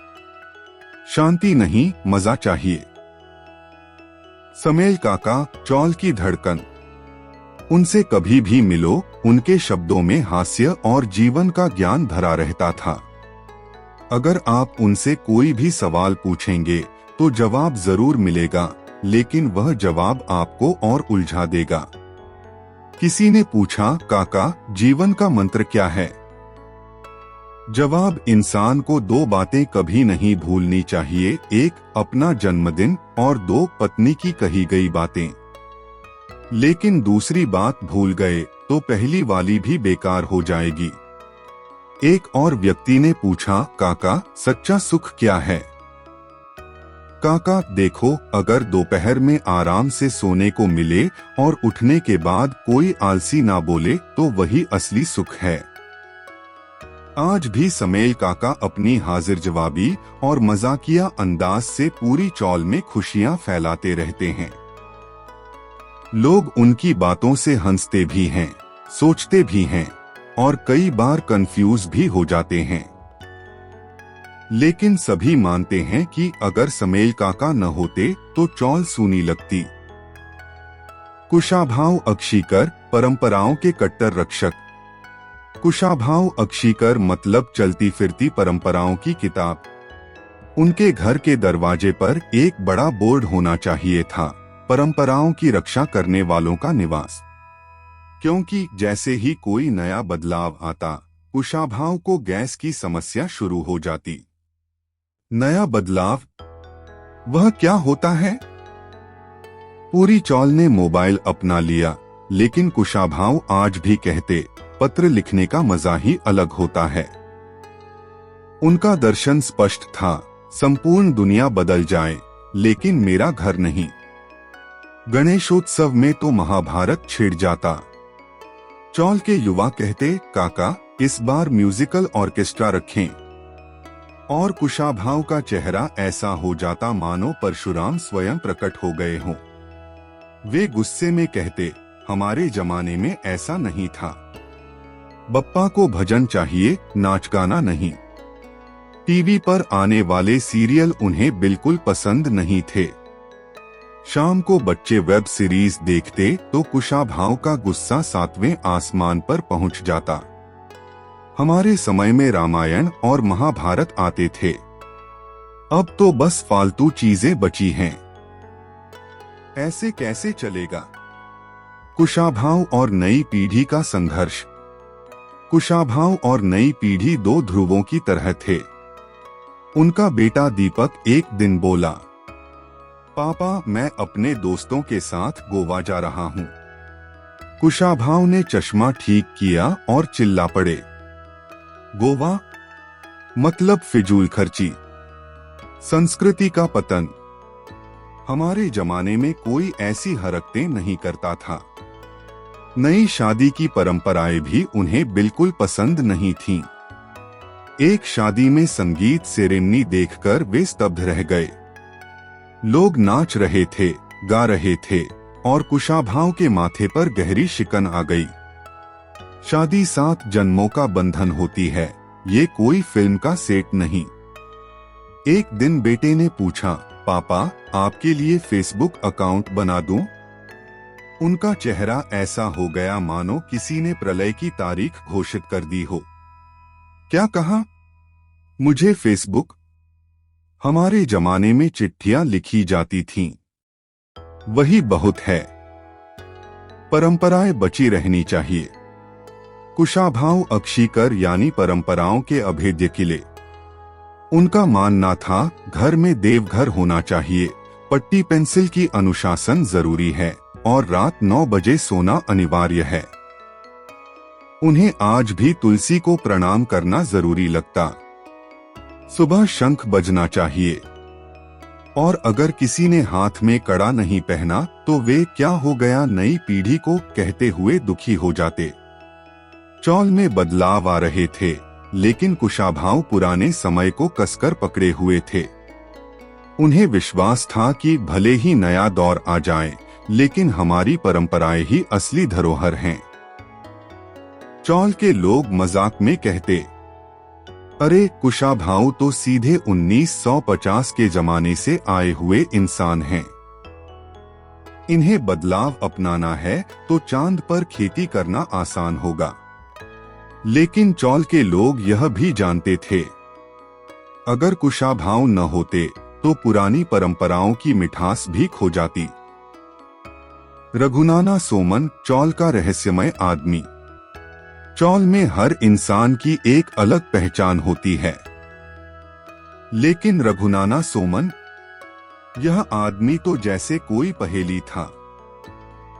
शांति नहीं, मजा चाहिए। समेल काका, चौल की धड़कन। उनसे कभी भी मिलो, उनके शब्दों में हास्य और जीवन का ज्ञान भरा रहता था। अगर आप उनसे कोई भी सवाल पूछेंगे तो जवाब जरूर मिलेगा, लेकिन वह जवाब आपको और उलझा देगा। किसी ने पूछा, काका जीवन का मंत्र क्या है? जवाब, इंसान को 2 बातें कभी नहीं भूलनी चाहिए, 1 अपना जन्मदिन और 2 पत्नी की कही गई बातें। लेकिन दूसरी बात भूल गए तो पहली वाली भी बेकार हो जाएगी। एक और व्यक्ति ने पूछा, काका सच्चा सुख क्या है? काका, देखो, अगर दोपहर में आराम से सोने को मिले और उठने के बाद कोई आलसी ना बोले तो वही असली सुख है। आज भी समेल काका अपनी हाजिर जवाबी और मजाकिया अंदाज से पूरी चौल में खुशियां फैलाते रहते हैं। लोग उनकी बातों से हंसते भी हैं, सोचते भी हैं और कई बार कंफ्यूज भी हो जाते हैं। लेकिन सभी मानते हैं कि अगर समेल काका न होते तो चौल सूनी लगती। कुशाभाऊ अक्षीकर परंपराओं के कट्टर रक्षक। कुशाभाऊ अक्षीकर मतलब चलती फिरती परंपराओं की किताब। उनके घर के दरवाजे पर एक बड़ा बोर्ड होना चाहिए था, परंपराओं की रक्षा करने वालों का निवास। क्योंकि जैसे ही कोई नया बदलाव आता, कुशाभाऊ को गैस की समस्या शुरू हो जाती। नया बदलाव, वह क्या होता है? पूरी चौल ने मोबाइल अपना लिया, लेकिन कुशाभाऊ आज भी कहते, पत्र लिखने का मजा ही अलग होता है। उनका दर्शन स्पष्ट था, संपूर्ण दुनिया बदल जाए, लेकिन मेरा घर नहीं। गणेशोत्सव में तो महाभारत छिड़ जाता। चौल के युवा कहते, काका इस बार म्यूजिकल ऑर्केस्ट्रा रखें। और कुशाभाऊ का चेहरा ऐसा हो जाता मानो परशुराम स्वयं प्रकट हो गए हों। वे गुस्से में कहते, हमारे जमाने में ऐसा नहीं था। बप्पा को भजन चाहिए, नाच गाना नहीं। टीवी पर आने वाले सीरियल उन्हें बिल्कुल पसंद नहीं थे। शाम को बच्चे वेब सीरीज देखते तो कुशाभाऊ का गुस्सा 7वें आसमान पर पहुंच जाता। हमारे समय में रामायण और महाभारत आते थे, अब तो बस फालतू चीजें बची हैं। ऐसे कैसे चलेगा? कुशाभाऊ और नई पीढ़ी का संघर्ष। कुशाभाऊ और नई पीढ़ी दो ध्रुवों की तरह थे। उनका बेटा दीपक एक दिन बोला, पापा मैं अपने दोस्तों के साथ गोवा जा रहा हूं। कुशाभाऊ ने चश्मा ठीक किया और चिल्ला पड़े, गोवा मतलब फिजूल खर्ची, संस्कृति का पतन। हमारे जमाने में कोई ऐसी हरकतें नहीं करता था। नई शादी की परंपराएं भी उन्हें बिल्कुल पसंद नहीं थीं। एक शादी में संगीत सेरेमनी देखकर वे स्तब्ध रह गए। लोग नाच रहे थे, गा रहे थे और कुशाभाऊ के माथे पर गहरी शिकन आ गई। शादी 7 जन्मों का बंधन होती है, ये कोई फिल्म का सेट नहीं। एक दिन बेटे ने पूछा, पापा आपके लिए फेसबुक अकाउंट बना दूं? उनका चेहरा ऐसा हो गया मानो किसी ने प्रलय की तारीख घोषित कर दी हो। क्या कहा? मुझे फेसबुक? हमारे जमाने में चिट्ठियां लिखी जाती थीं। वही बहुत है। परंपराएं बची रहनी चाहिए। कुशाभाऊ अक्षीकर यानी परंपराओं के अभेद्य किले। उनका मानना था घर में देवघर होना चाहिए, पट्टी पेंसिल की अनुशासन जरूरी है और रात 9 बजे सोना अनिवार्य है। उन्हें आज भी तुलसी को प्रणाम करना जरूरी लगता। सुबह शंख बजना चाहिए और अगर किसी ने हाथ में कड़ा नहीं पहना तो वे क्या हो गया नई पीढ़ी को कहते हुए दुखी हो जाते। चौल में बदलाव आ रहे थे, लेकिन कुशाभाऊ पुराने समय को कसकर पकड़े हुए थे। उन्हें विश्वास था कि भले ही नया दौर आ जाए, लेकिन हमारी परंपराएं ही असली धरोहर हैं। चौल के लोग मजाक में कहते, अरे कुशाभाऊ तो सीधे 1950 के जमाने से आए हुए इंसान हैं। इन्हें बदलाव अपनाना है तो चांद पर खेती करना आसान होगा। लेकिन चौल के लोग यह भी जानते थे, अगर कुशाभाऊ न होते तो पुरानी परंपराओं की मिठास भी खो जाती। रघुनाना सोमन चौल का रहस्यमय आदमी। चौल में हर इंसान की एक अलग पहचान होती है, लेकिन रघुनाना सोमन, यह आदमी तो जैसे कोई पहेली था।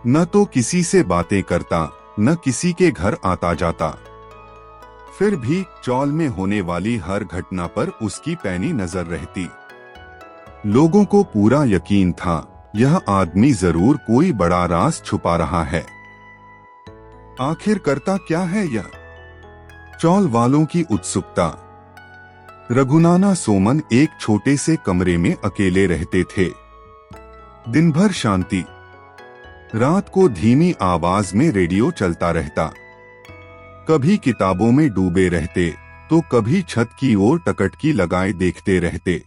न तो किसी से बातें करता, न किसी के घर आता जाता। फिर भी चौल में होने वाली हर घटना पर उसकी पैनी नजर रहती। लोगों को पूरा यकीन था यह आदमी जरूर कोई बड़ा राज छुपा रहा है। आखिर करता क्या है यह? चौल वालों की उत्सुकता। रघुनाना सोमन एक छोटे से कमरे में अकेले रहते थे। दिन भर शांति। रात को धीमी आवाज में रेडियो चलता रहता। कभी किताबों में डूबे रहते तो कभी छत की ओर टकटकी लगाए देखते रहते।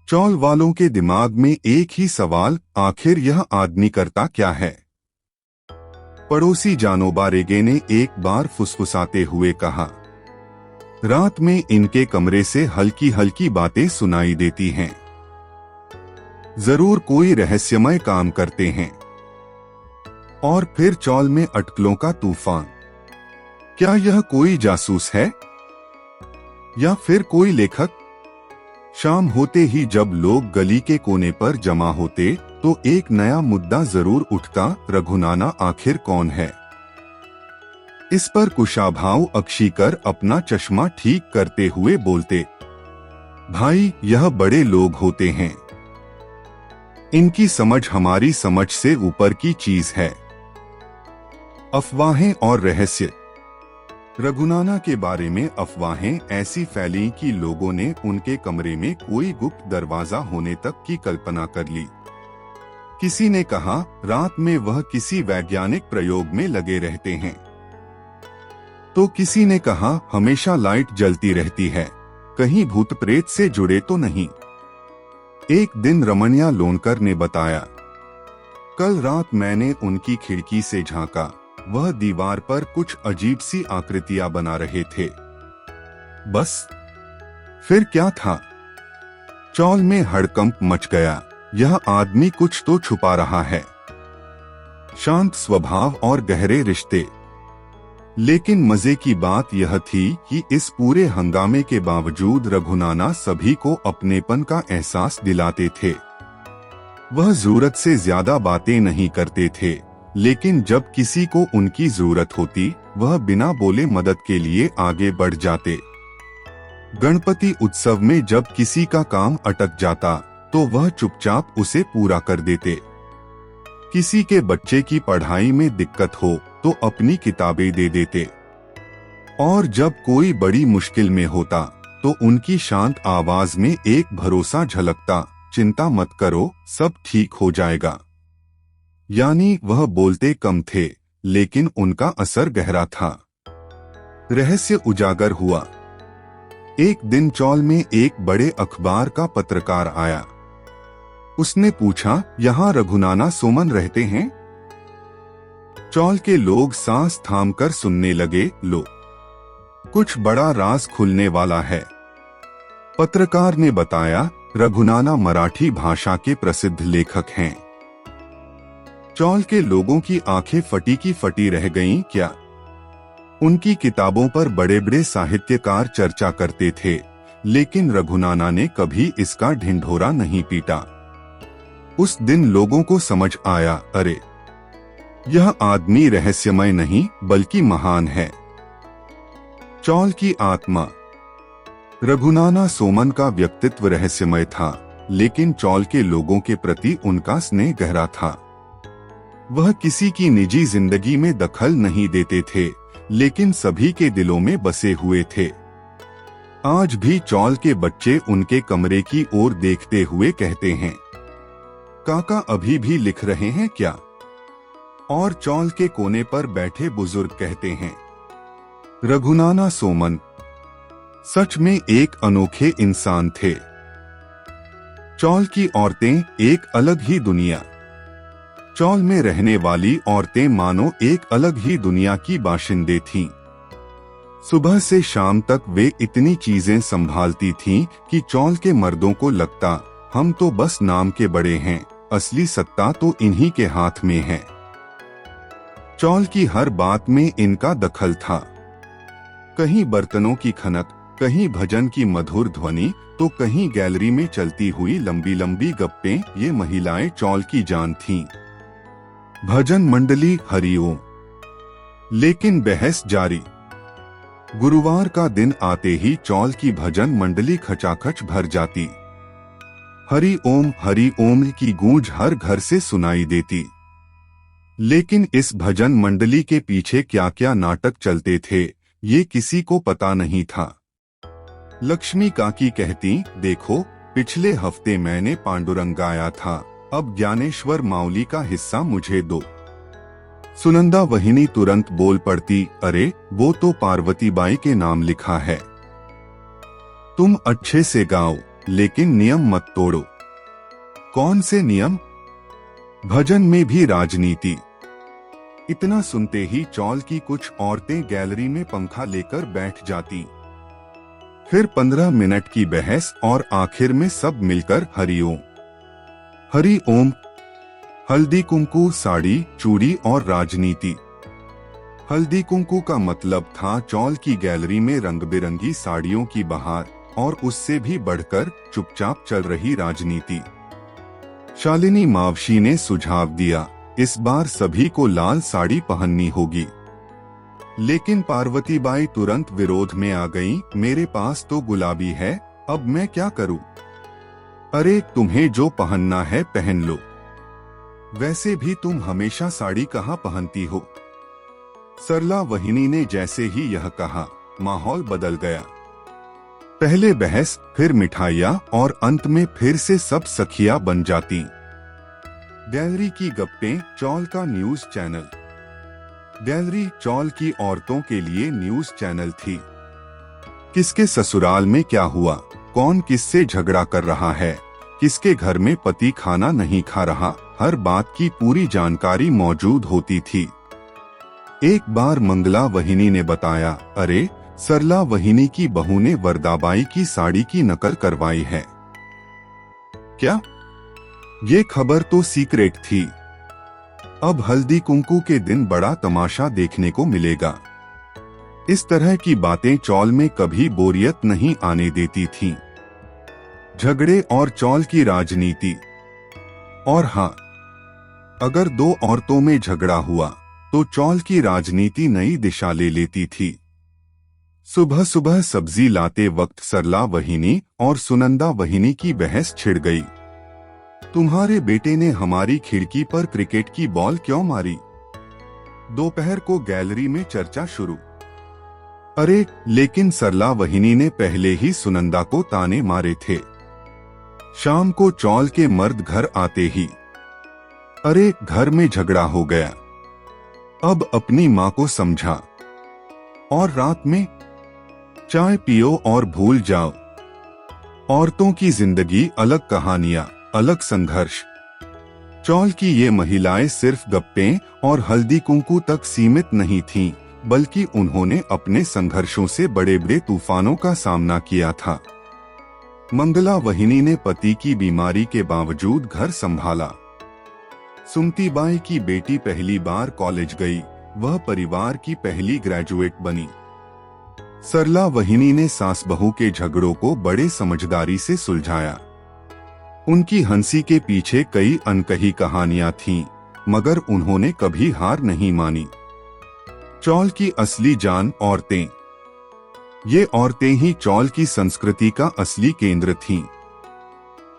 चौल वालों के दिमाग में एक ही सवाल, आखिर यह आदमी करता क्या है। पड़ोसी जानोबा रेगे ने एक बार फुसफुसाते हुए कहा, रात में इनके कमरे से हल्की हल्की बातें सुनाई देती हैं। जरूर कोई रहस्यमय काम करते हैं। और फिर चौल में अटकलों का तूफान। क्या यह कोई जासूस है या फिर कोई लेखक। शाम होते ही जब लोग गली के कोने पर जमा होते तो एक नया मुद्दा जरूर उठता, रघुनाना आखिर कौन है। इस पर कुशाभाऊ अक्षीकर अपना चश्मा ठीक करते हुए बोलते, भाई यह बड़े लोग होते हैं, इनकी समझ हमारी समझ से ऊपर की चीज है। अफवाहें और रहस्य। रघुनाना के बारे में अफवाहें ऐसी फैली कि लोगों ने उनके कमरे में कोई गुप्त दरवाजा होने तक की कल्पना कर ली। किसी ने कहा रात में वह किसी वैज्ञानिक प्रयोग में लगे रहते हैं, तो किसी ने कहा हमेशा लाइट जलती रहती है, कहीं भूत प्रेत से जुड़े तो नहीं। एक दिन रमनिया लोनकर ने बताया, कल रात मैंने उनकी खिड़की से झांका, वह दीवार पर कुछ अजीब सी आकृतियां बना रहे थे। बस। फिर क्या था। चौल में हड़कंप मच गया, यह आदमी कुछ तो छुपा रहा है। शांत स्वभाव और गहरे रिश्ते। लेकिन मजे की बात यह थी कि इस पूरे हंगामे के बावजूद रघुनाना सभी को अपनेपन का एहसास दिलाते थे। वह जरूरत से ज्यादा बातें नहीं करते थे, लेकिन जब किसी को उनकी जरूरत होती वह बिना बोले मदद के लिए आगे बढ़ जाते। गणपति उत्सव में जब किसी का काम अटक जाता तो वह चुपचाप उसे पूरा कर देते। किसी के बच्चे की पढ़ाई में दिक्कत हो तो अपनी किताबें दे देते। और जब कोई बड़ी मुश्किल में होता तो उनकी शांत आवाज में एक भरोसा झलकता, चिंता मत करो, सब ठीक हो जाएगा। यानी वह बोलते कम थे, लेकिन उनका असर गहरा था। रहस्य उजागर हुआ। एक दिन चौल में एक बड़े अखबार का पत्रकार आया। उसने पूछा, यहाँ रघुनाना सोमन रहते हैं। चौल के लोग सांस थामकर सुनने लगे। लो, कुछ बड़ा राज खुलने वाला है। पत्रकार ने बताया, रघुनाना मराठी भाषा के प्रसिद्ध लेखक हैं। चौल के लोगों की आंखें फटी की फटी रह गईं। क्या। उनकी किताबों पर बड़े बड़े साहित्यकार चर्चा करते थे, लेकिन रघुनाना ने कभी इसका ढिंढोरा नहीं पीटा। उस दिन लोगों को समझ आया, अरे यह आदमी रहस्यमय नहीं बल्कि महान है। चौल की आत्मा। रघुनाना सोमन का व्यक्तित्व रहस्यमय था, लेकिन चौल के लोगों के प्रति उनका स्नेह गहरा था। वह किसी की निजी जिंदगी में दखल नहीं देते थे, लेकिन सभी के दिलों में बसे हुए थे। आज भी चौल के बच्चे उनके कमरे की ओर देखते हुए कहते हैं, काका अभी भी लिख रहे हैं क्या। और चौल के कोने पर बैठे बुजुर्ग कहते हैं, रघुनाना सोमन सच में एक अनोखे इंसान थे। चौल की औरतें एक अलग ही दुनिया। चौल में रहने वाली औरतें मानो एक अलग ही दुनिया की बाशिंदे थीं। सुबह से शाम तक वे इतनी चीजें संभालती थीं कि चौल के मर्दों को लगता हम तो बस नाम के बड़े हैं, असली सत्ता तो इन्हीं के हाथ में है। चौल की हर बात में इनका दखल था। कहीं बर्तनों की खनक, कहीं भजन की मधुर ध्वनि, तो कहीं गैलरी में चलती हुई लंबी लंबी गप्पें, ये महिलाएं चौल की जान थीं। भजन मंडली हरिओम। लेकिन बहस जारी। गुरुवार का दिन आते ही चौल की भजन मंडली खचाखच भर जाती। हरि ओम की गूंज हर घर से सुनाई देती। लेकिन इस भजन मंडली के पीछे क्या क्या नाटक चलते थे, ये किसी को पता नहीं था। लक्ष्मी काकी कहती, देखो पिछले हफ्ते मैंने पांडुरंग गाया था, अब ज्ञानेश्वर माउली का हिस्सा मुझे दो। सुनंदा वहिनी तुरंत बोल पड़ती, अरे वो तो पार्वतीबाई के नाम लिखा है। तुम अच्छे से गाओ, लेकिन नियम मत तोड़ो। कौन से नियम? भजन में भी राजनीति। इतना सुनते ही चौल की कुछ औरतें गैलरी में पंखा लेकर बैठ जाती। फिर 15 मिनट की बहस और आखिर में सब मिलकर हरिओम हरि ओम। हल्दी कुंकू, साड़ी, चूड़ी और राजनीति। हल्दी कुंकू का मतलब था चौल की गैलरी में रंग बिरंगी साड़ियों की बहार, और उससे भी बढ़कर चुपचाप चल रही राजनीति। शालिनी मावशी ने सुझाव दिया, इस बार सभी को लाल साड़ी पहननी होगी। लेकिन पार्वतीबाई तुरंत विरोध में आ गईं, मेरे पास तो गुलाबी है, अब मैं क्या करूं? अरे तुम्हें जो पहनना है पहन लो, वैसे भी तुम हमेशा साड़ी कहाँ पहनती हो। सरला वहिनी ने जैसे ही यह कहा, माहौल बदल गया। पहले बहस, फिर मिठाइयाँ और अंत में फिर से सब सखिया बन जाती। गैलरी की गप्पें, चौल का न्यूज चैनल। गैलरी चौल की औरतों के लिए न्यूज चैनल थी। किसके ससुराल में क्या हुआ, कौन किससे झगड़ा कर रहा है, किसके घर में पति खाना नहीं खा रहा, हर बात की पूरी जानकारी मौजूद होती थी। एक बार मंगला वहिनी ने बताया, अरे सरला वहिनी की बहू ने वरदाबाई की साड़ी की नकल करवाई है। क्या? ये खबर तो सीक्रेट थी। अब हल्दी कुंकू के दिन बड़ा तमाशा देखने को मिलेगा। इस तरह की बातें चौल में कभी बोरियत नहीं आने देती थीं। झगड़े और चौल की राजनीति। और हाँ, अगर दो औरतों में झगड़ा हुआ तो चौल की राजनीति नई दिशा ले लेती थी। सुबह सुबह सब्जी लाते वक्त सरला वहिनी और सुनंदा वहिनी की बहस छिड़ गई। तुम्हारे बेटे ने हमारी खिड़की पर क्रिकेट की बॉल क्यों मारी? दोपहर को गैलरी में चर्चा शुरू। अरे लेकिन सरला वहिनी ने पहले ही सुनंदा को ताने मारे थे। शाम को चौल के मर्द घर आते ही, अरे घर में झगड़ा हो गया, अब अपनी माँ को समझा। और रात में चाय पियो और भूल जाओ। औरतों की जिंदगी, अलग कहानियां, अलग संघर्ष। चौल की ये महिलाएं सिर्फ गप्पे और हल्दी कुंकू तक सीमित नहीं थीं, बल्कि उन्होंने अपने संघर्षों से बड़े बड़े तूफानों का सामना किया था। मंगला वहिनी ने पति की बीमारी के बावजूद घर संभाला। सुमतीबाई की बेटी पहली बार कॉलेज गई, वह परिवार की पहली ग्रेजुएट बनी। सरला वहिनी ने सास बहू के झगड़ों को बड़े समझदारी से सुलझाया। उनकी हंसी के पीछे कई अनकही कहानियां थीं, मगर उन्होंने कभी हार नहीं मानी। चौल की असली जान औरतें। ये औरतें ही चौल की संस्कृति का असली केंद्र थीं।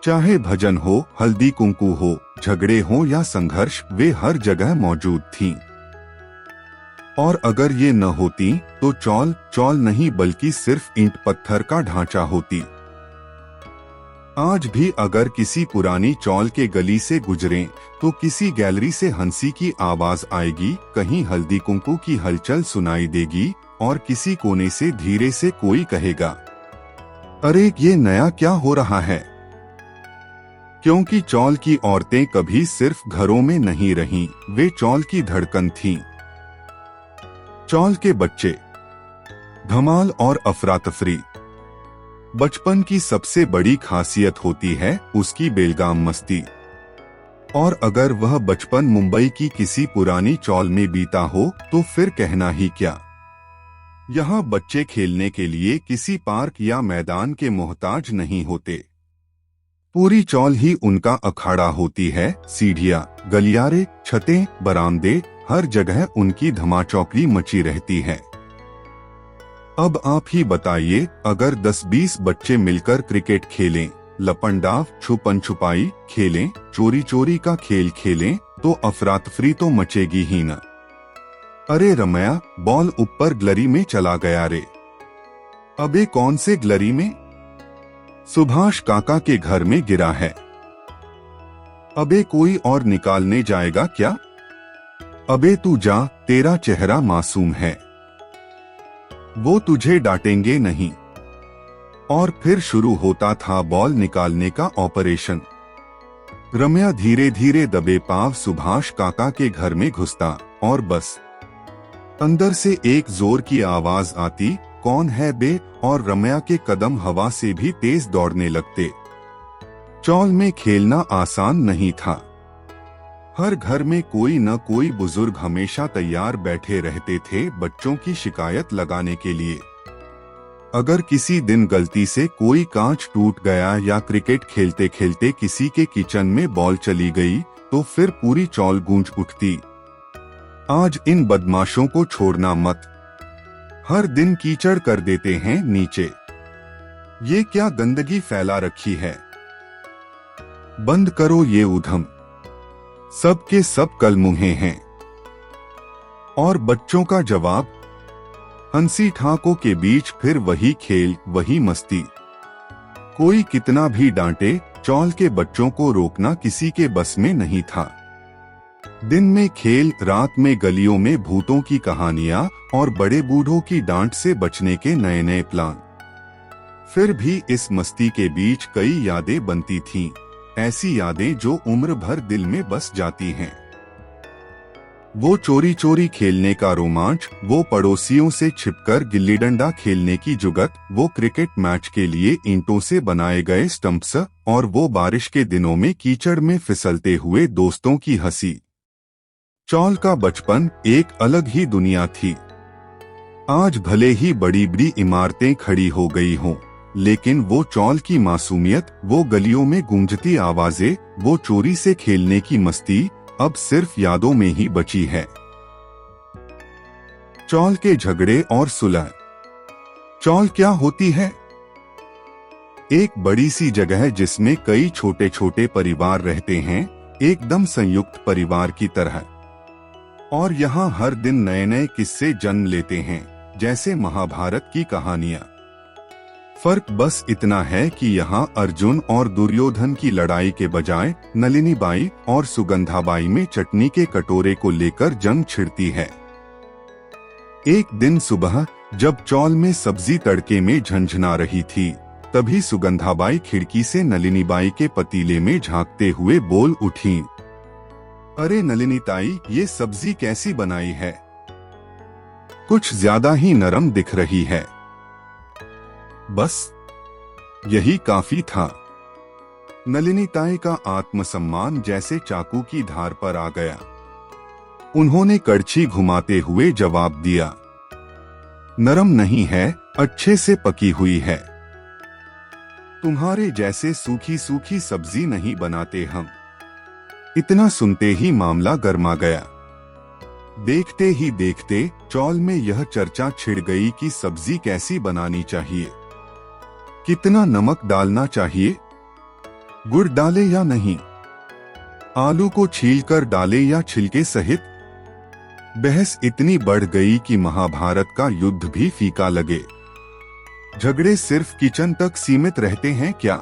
चाहे भजन हो, हल्दी कुंकू हो, झगड़े हो या संघर्ष, वे हर जगह मौजूद थीं। और अगर ये न होती तो चौल चौल नहीं बल्कि सिर्फ ईंट पत्थर का ढांचा होती। आज भी अगर किसी पुरानी चौल के गली से गुजरें तो किसी गैलरी से हंसी की आवाज आएगी, कहीं हल्दी कुंकू की हलचल सुनाई देगी और किसी कोने से धीरे से कोई कहेगा, अरे ये नया क्या हो रहा है? क्योंकि चौल की औरतें कभी सिर्फ घरों में नहीं रहीं, वे चौल की धड़कन थीं। चौल के बच्चे, धमाल और अफरा तफरी। बचपन की सबसे बड़ी खासियत होती है उसकी बेलगाम मस्ती। और अगर वह बचपन मुंबई की किसी पुरानी चौल में बीता हो तो फिर कहना ही क्या। यहाँ बच्चे खेलने के लिए किसी पार्क या मैदान के मोहताज नहीं होते। पूरी चौल ही उनका अखाड़ा होती है। सीढ़ियाँ, गलियारे, छतें, बरामदे, हर जगह उनकी धमाचौकड़ी मची रहती है। अब आप ही बताइए, अगर 10-20 बच्चे मिलकर क्रिकेट खेलें, लपंडाव, छुपन छुपाई खेलें, चोरी चोरी का खेल खेलें, तो अफरा तफरी तो मचेगी ही न। अरे रमया, बॉल ऊपर ग्लरी में चला गया रे। अबे कौन से ग्लरी में? सुभाष काका के घर में गिरा है। अबे कोई और निकालने जाएगा क्या? अबे तू जा, तेरा चेहरा मासूम है। वो तुझे डांटेंगे नहीं। और फिर शुरू होता था बॉल निकालने का ऑपरेशन। रम्या धीरे धीरे दबे पांव सुभाष काका के घर में घुसता और बस अंदर से एक जोर की आवाज आती, कौन है बे? और रम्या के कदम हवा से भी तेज दौड़ने लगते। चौल में खेलना आसान नहीं था। हर घर में कोई न कोई बुजुर्ग हमेशा तैयार बैठे रहते थे बच्चों की शिकायत लगाने के लिए। अगर किसी दिन गलती से कोई कांच टूट गया या क्रिकेट खेलते खेलते किसी के किचन में बॉल चली गई तो फिर पूरी चौल गूंज उठती। आज इन बदमाशों को छोड़ना मत, हर दिन कीचड़ कर देते हैं नीचे। ये क्या गंदगी फैला रखी है? बंद करो ये उधम, सब के सब कल मुंहे हैं। और बच्चों का जवाब, हंसी ठाकों के बीच फिर वही खेल, वही मस्ती। कोई कितना भी डांटे, चौल के बच्चों को रोकना किसी के बस में नहीं था। दिन में खेल, रात में गलियों में भूतों की कहानियां और बड़े बूढ़ों की डांट से बचने के नए नए प्लान। फिर भी इस मस्ती के बीच कई यादें बनती थीं, ऐसी यादें जो उम्र भर दिल में बस जाती हैं। वो चोरी चोरी खेलने का रोमांच, वो पड़ोसियों से छिपकर गिल्ली डंडा खेलने की जुगत, वो क्रिकेट मैच के लिए ईंटों से बनाए गए स्टंप्स और वो बारिश के दिनों में कीचड़ में फिसलते हुए दोस्तों की हंसी। चौल का बचपन एक अलग ही दुनिया थी। आज भले ही बड़ी बड़ी इमारतें खड़ी हो गई हों, लेकिन वो चौल की मासूमियत, वो गलियों में गूंजती आवाजें, वो चोरी से खेलने की मस्ती अब सिर्फ यादों में ही बची है। चौल के झगड़े और सुलह। चौल क्या होती है? एक बड़ी सी जगह जिसमें कई छोटे छोटे परिवार रहते हैं, एकदम संयुक्त परिवार की तरह। और यहाँ हर दिन नए नए किस्से जन्म लेते हैं, जैसे महाभारत की कहानियां। फर्क बस इतना है कि यहाँ अर्जुन और दुर्योधन की लड़ाई के बजाय नलिनी बाई और सुगंधाबाई में चटनी के कटोरे को लेकर जंग छिड़ती है। एक दिन सुबह जब चौल में सब्जी तड़के में झंझना रही थी, तभी सुगंधाबाई खिड़की से नलिनी बाई के पतीले में झांकते हुए बोल उठी, अरे नलिनी ताई, ये सब्जी कैसी बनाई है? कुछ ज्यादा ही नरम दिख रही है। बस यही काफी था। नलिनी ताई का आत्मसम्मान जैसे चाकू की धार पर आ गया। उन्होंने कड़छी घुमाते हुए जवाब दिया, नरम नहीं है, अच्छे से पकी हुई है। तुम्हारे जैसे सूखी सूखी सब्जी नहीं बनाते हम। इतना सुनते ही मामला गर्मा गया। देखते ही देखते चौल में यह चर्चा छिड़ गई कि सब्जी कैसी बनानी चाहिए, कितना नमक डालना चाहिए, गुड़ डाले या नहीं, आलू को छीलकर डाले या छिलके सहित। बहस इतनी बढ़ गई कि महाभारत का युद्ध भी फीका लगे। झगड़े सिर्फ किचन तक सीमित रहते हैं क्या?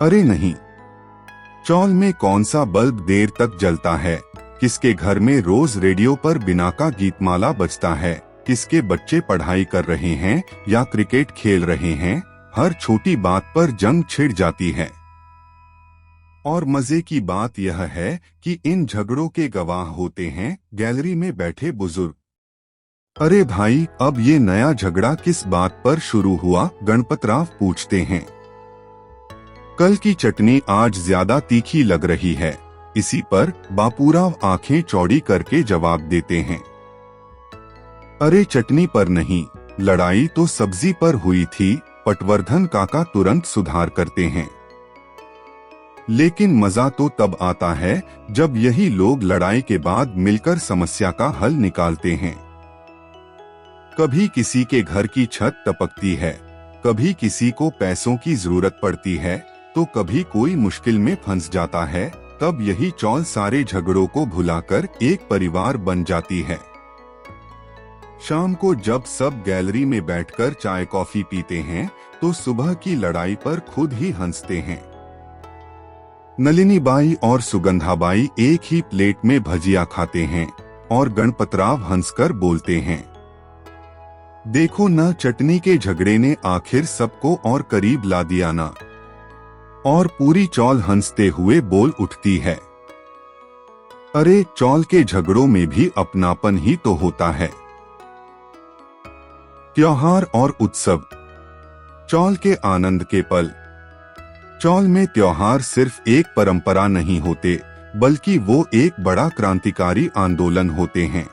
अरे नहीं, चौल में कौन सा बल्ब देर तक जलता है, किसके घर में रोज रेडियो पर बिना का गीतमाला बजता है, किसके बच्चे पढ़ाई कर रहे हैं या क्रिकेट खेल रहे हैं, हर छोटी बात पर जंग छिड़ जाती है। और मजे की बात यह है कि इन झगड़ों के गवाह होते हैं गैलरी में बैठे बुजुर्ग। अरे भाई, अब ये नया झगड़ा किस बात पर शुरू हुआ? गणपतराव पूछते हैं। कल की चटनी आज ज्यादा तीखी लग रही है, इसी पर बापूराव आंखें चौड़ी करके जवाब देते हैं। अरे चटनी पर नहीं, लड़ाई तो सब्जी पर हुई थी, पटवर्धन काका तुरंत सुधार करते हैं। लेकिन मजा तो तब आता है जब यही लोग लड़ाई के बाद मिलकर समस्या का हल निकालते हैं। कभी किसी के घर की छत टपकती है, कभी किसी को पैसों की जरूरत पड़ती है, तो कभी कोई मुश्किल में फंस जाता है। तब यही चौल सारे झगड़ों को भुलाकर एक परिवार बन जाती है। शाम को जब सब गैलरी में बैठकर चाय कॉफी पीते हैं तो सुबह की लड़ाई पर खुद ही हंसते हैं। नलिनी बाई और सुगंधा बाई एक ही प्लेट में भजिया खाते हैं और गणपतराव हंसकर बोलते हैं, देखो न, चटनी के झगड़े ने आखिर सबको और करीब ला दिया ना। और पूरी चौल हंसते हुए बोल उठती है, अरे चौल के झगड़ों में भी अपनापन ही तो होता है। त्योहार और उत्सव, चौल के आनंद के पल। चौल में त्योहार सिर्फ एक परंपरा नहीं होते, बल्कि वो एक बड़ा क्रांतिकारी आंदोलन होते हैं।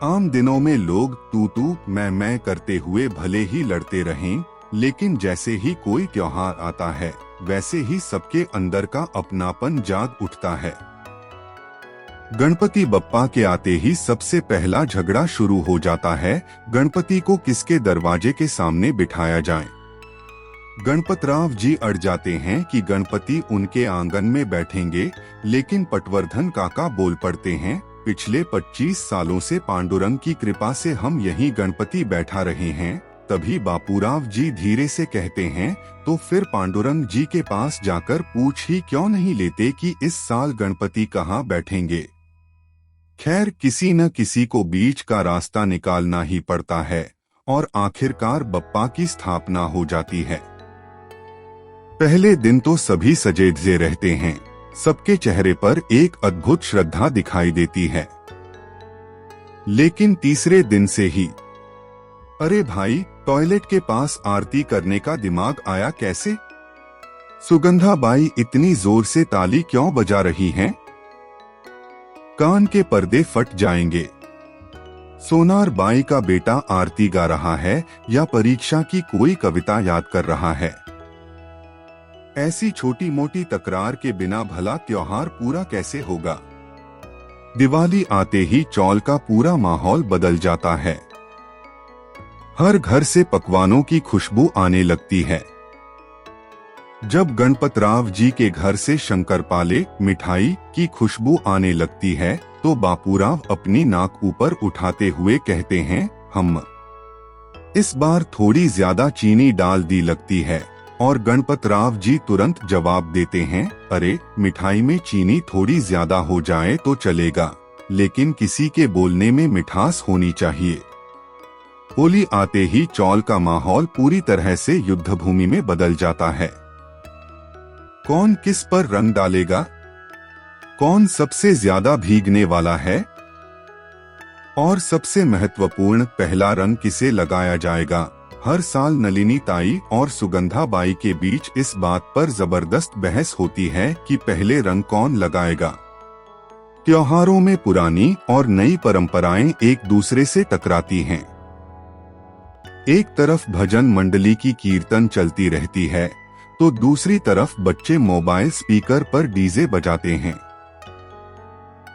आम दिनों में लोग तू तू मैं करते हुए भले ही लड़ते रहें, लेकिन जैसे ही कोई त्योहार आता है वैसे ही सबके अंदर का अपनापन जाग उठता है। गणपति बप्पा के आते ही सबसे पहला झगड़ा शुरू हो जाता है, गणपति को किसके दरवाजे के सामने बिठाया जाए। गणपतराव जी अड़ जाते हैं कि गणपति उनके आंगन में बैठेंगे, लेकिन पटवर्धन काका बोल पड़ते हैं, पिछले 25 सालों से पांडुरंग की कृपा से हम यहीं गणपति बैठा रहे हैं। तभी बापूराव जी धीरे से कहते हैं, तो फिर पांडुरंग जी के पास जाकर पूछ ही क्यों नहीं लेते कि इस साल गणपति कहाँ बैठेंगे। खैर, किसी न किसी को बीच का रास्ता निकालना ही पड़ता है और आखिरकार बप्पा की स्थापना हो जाती है। पहले दिन तो सभी सजे धजे रहते हैं, सबके चेहरे पर एक अद्भुत श्रद्धा दिखाई देती है। लेकिन तीसरे दिन से ही, अरे भाई, टॉयलेट के पास आरती करने का दिमाग आया कैसे? सुगंधा बाई इतनी जोर से ताली क्यों बजा रही हैं? कान के पर्दे फट जाएंगे। सोनार बाई का बेटा आरती गा रहा है या परीक्षा की कोई कविता याद कर रहा है। ऐसी छोटी मोटी तकरार के बिना भला त्योहार पूरा कैसे होगा। दिवाली आते ही चौल का पूरा माहौल बदल जाता है। हर घर से पकवानों की खुशबू आने लगती है। जब गणपतराव जी के घर से शंकरपाले, मिठाई की खुशबू आने लगती है तो बापूराव अपनी नाक ऊपर उठाते हुए कहते हैं, हम इस बार थोड़ी ज्यादा चीनी डाल दी लगती है। और गणपतराव जी तुरंत जवाब देते हैं, अरे मिठाई में चीनी थोड़ी ज्यादा हो जाए तो चलेगा, लेकिन किसी के बोलने में मिठास होनी चाहिए। होली आते ही चौल का माहौल पूरी तरह से युद्धभूमि में बदल जाता है। कौन किस पर रंग डालेगा, कौन सबसे ज्यादा भीगने वाला है, और सबसे महत्वपूर्ण पहला रंग किसे लगाया जाएगा। हर साल नलिनी ताई और सुगंधा बाई के बीच इस बात पर जबरदस्त बहस होती है कि पहले रंग कौन लगाएगा। त्योहारों में पुरानी और नई परंपराएं एक दूसरे से टकराती हैं। एक तरफ भजन मंडली की कीर्तन चलती रहती है तो दूसरी तरफ बच्चे मोबाइल स्पीकर पर डीजे बजाते हैं।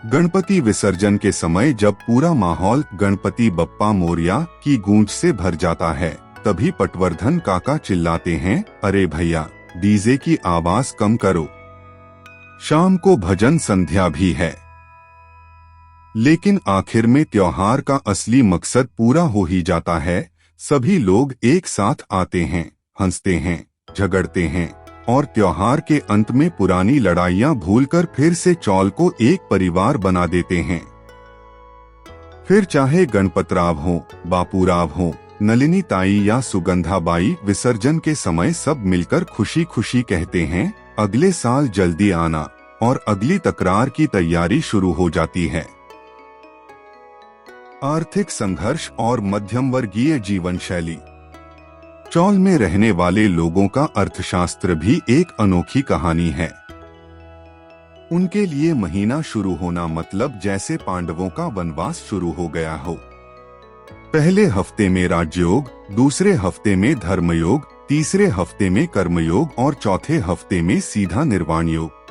गणपति विसर्जन के समय जब पूरा माहौल गणपति बप्पा मोरिया की गूंज से भर जाता है, तभी पटवर्धन काका चिल्लाते हैं, अरे भैया, डीजे की आवाज कम करो। शाम को भजन संध्या भी है। लेकिन आखिर में त्योहार का असली मकसद पूरा हो ही जाता है। सभी लोग एक साथ आते हैं, हंसते हैं, झगड़ते हैं और त्योहार के अंत में पुरानी लड़ाइयां भूलकर फिर से चौल को एक परिवार बना देते हैं। फिर चाहे गणपतराव हो, बापूराव हो, नलिनी ताई या सुगंधा बाई, विसर्जन के समय सब मिलकर खुशी खुशी कहते हैं, अगले साल जल्दी आना, और अगली तकरार की तैयारी शुरू हो जाती है। आर्थिक संघर्ष और मध्यम वर्गीय जीवन शैली। चौल में रहने वाले लोगों का अर्थशास्त्र भी एक अनोखी कहानी है। उनके लिए महीना शुरू होना मतलब जैसे पांडवों का वनवास शुरू हो गया हो। पहले हफ्ते में राजयोग, दूसरे हफ्ते में धर्मयोग, तीसरे हफ्ते में कर्मयोग और चौथे हफ्ते में सीधा निर्वाण योग।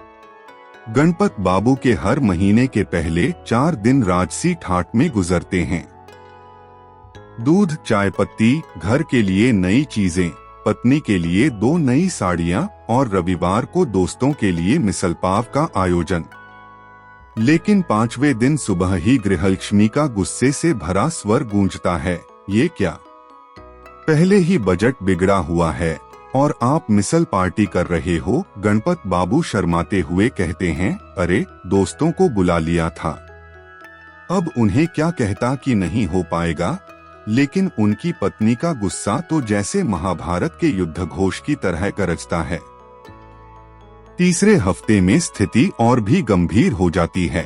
गणपत बाबू के हर महीने के पहले 4 दिन राजसी ठाट में गुजरते हैं। दूध, चाय पत्ती, घर के लिए नई चीजें, पत्नी के लिए 2 नई साड़ियां और रविवार को दोस्तों के लिए मिसल पाव का आयोजन। लेकिन पांचवें दिन सुबह ही गृहलक्ष्मी का गुस्से से भरा स्वर गूंजता है, ये क्या? पहले ही बजट बिगड़ा हुआ है और आप मिसल पार्टी कर रहे हो। गणपत बाबू शर्माते हुए कहते हैं, अरे दोस्तों को बुला लिया था, अब उन्हें क्या कहता कि नहीं हो पाएगा। लेकिन उनकी पत्नी का गुस्सा तो जैसे महाभारत के युद्ध घोष की तरह गरजता है। तीसरे हफ्ते में स्थिति और भी गंभीर हो जाती है।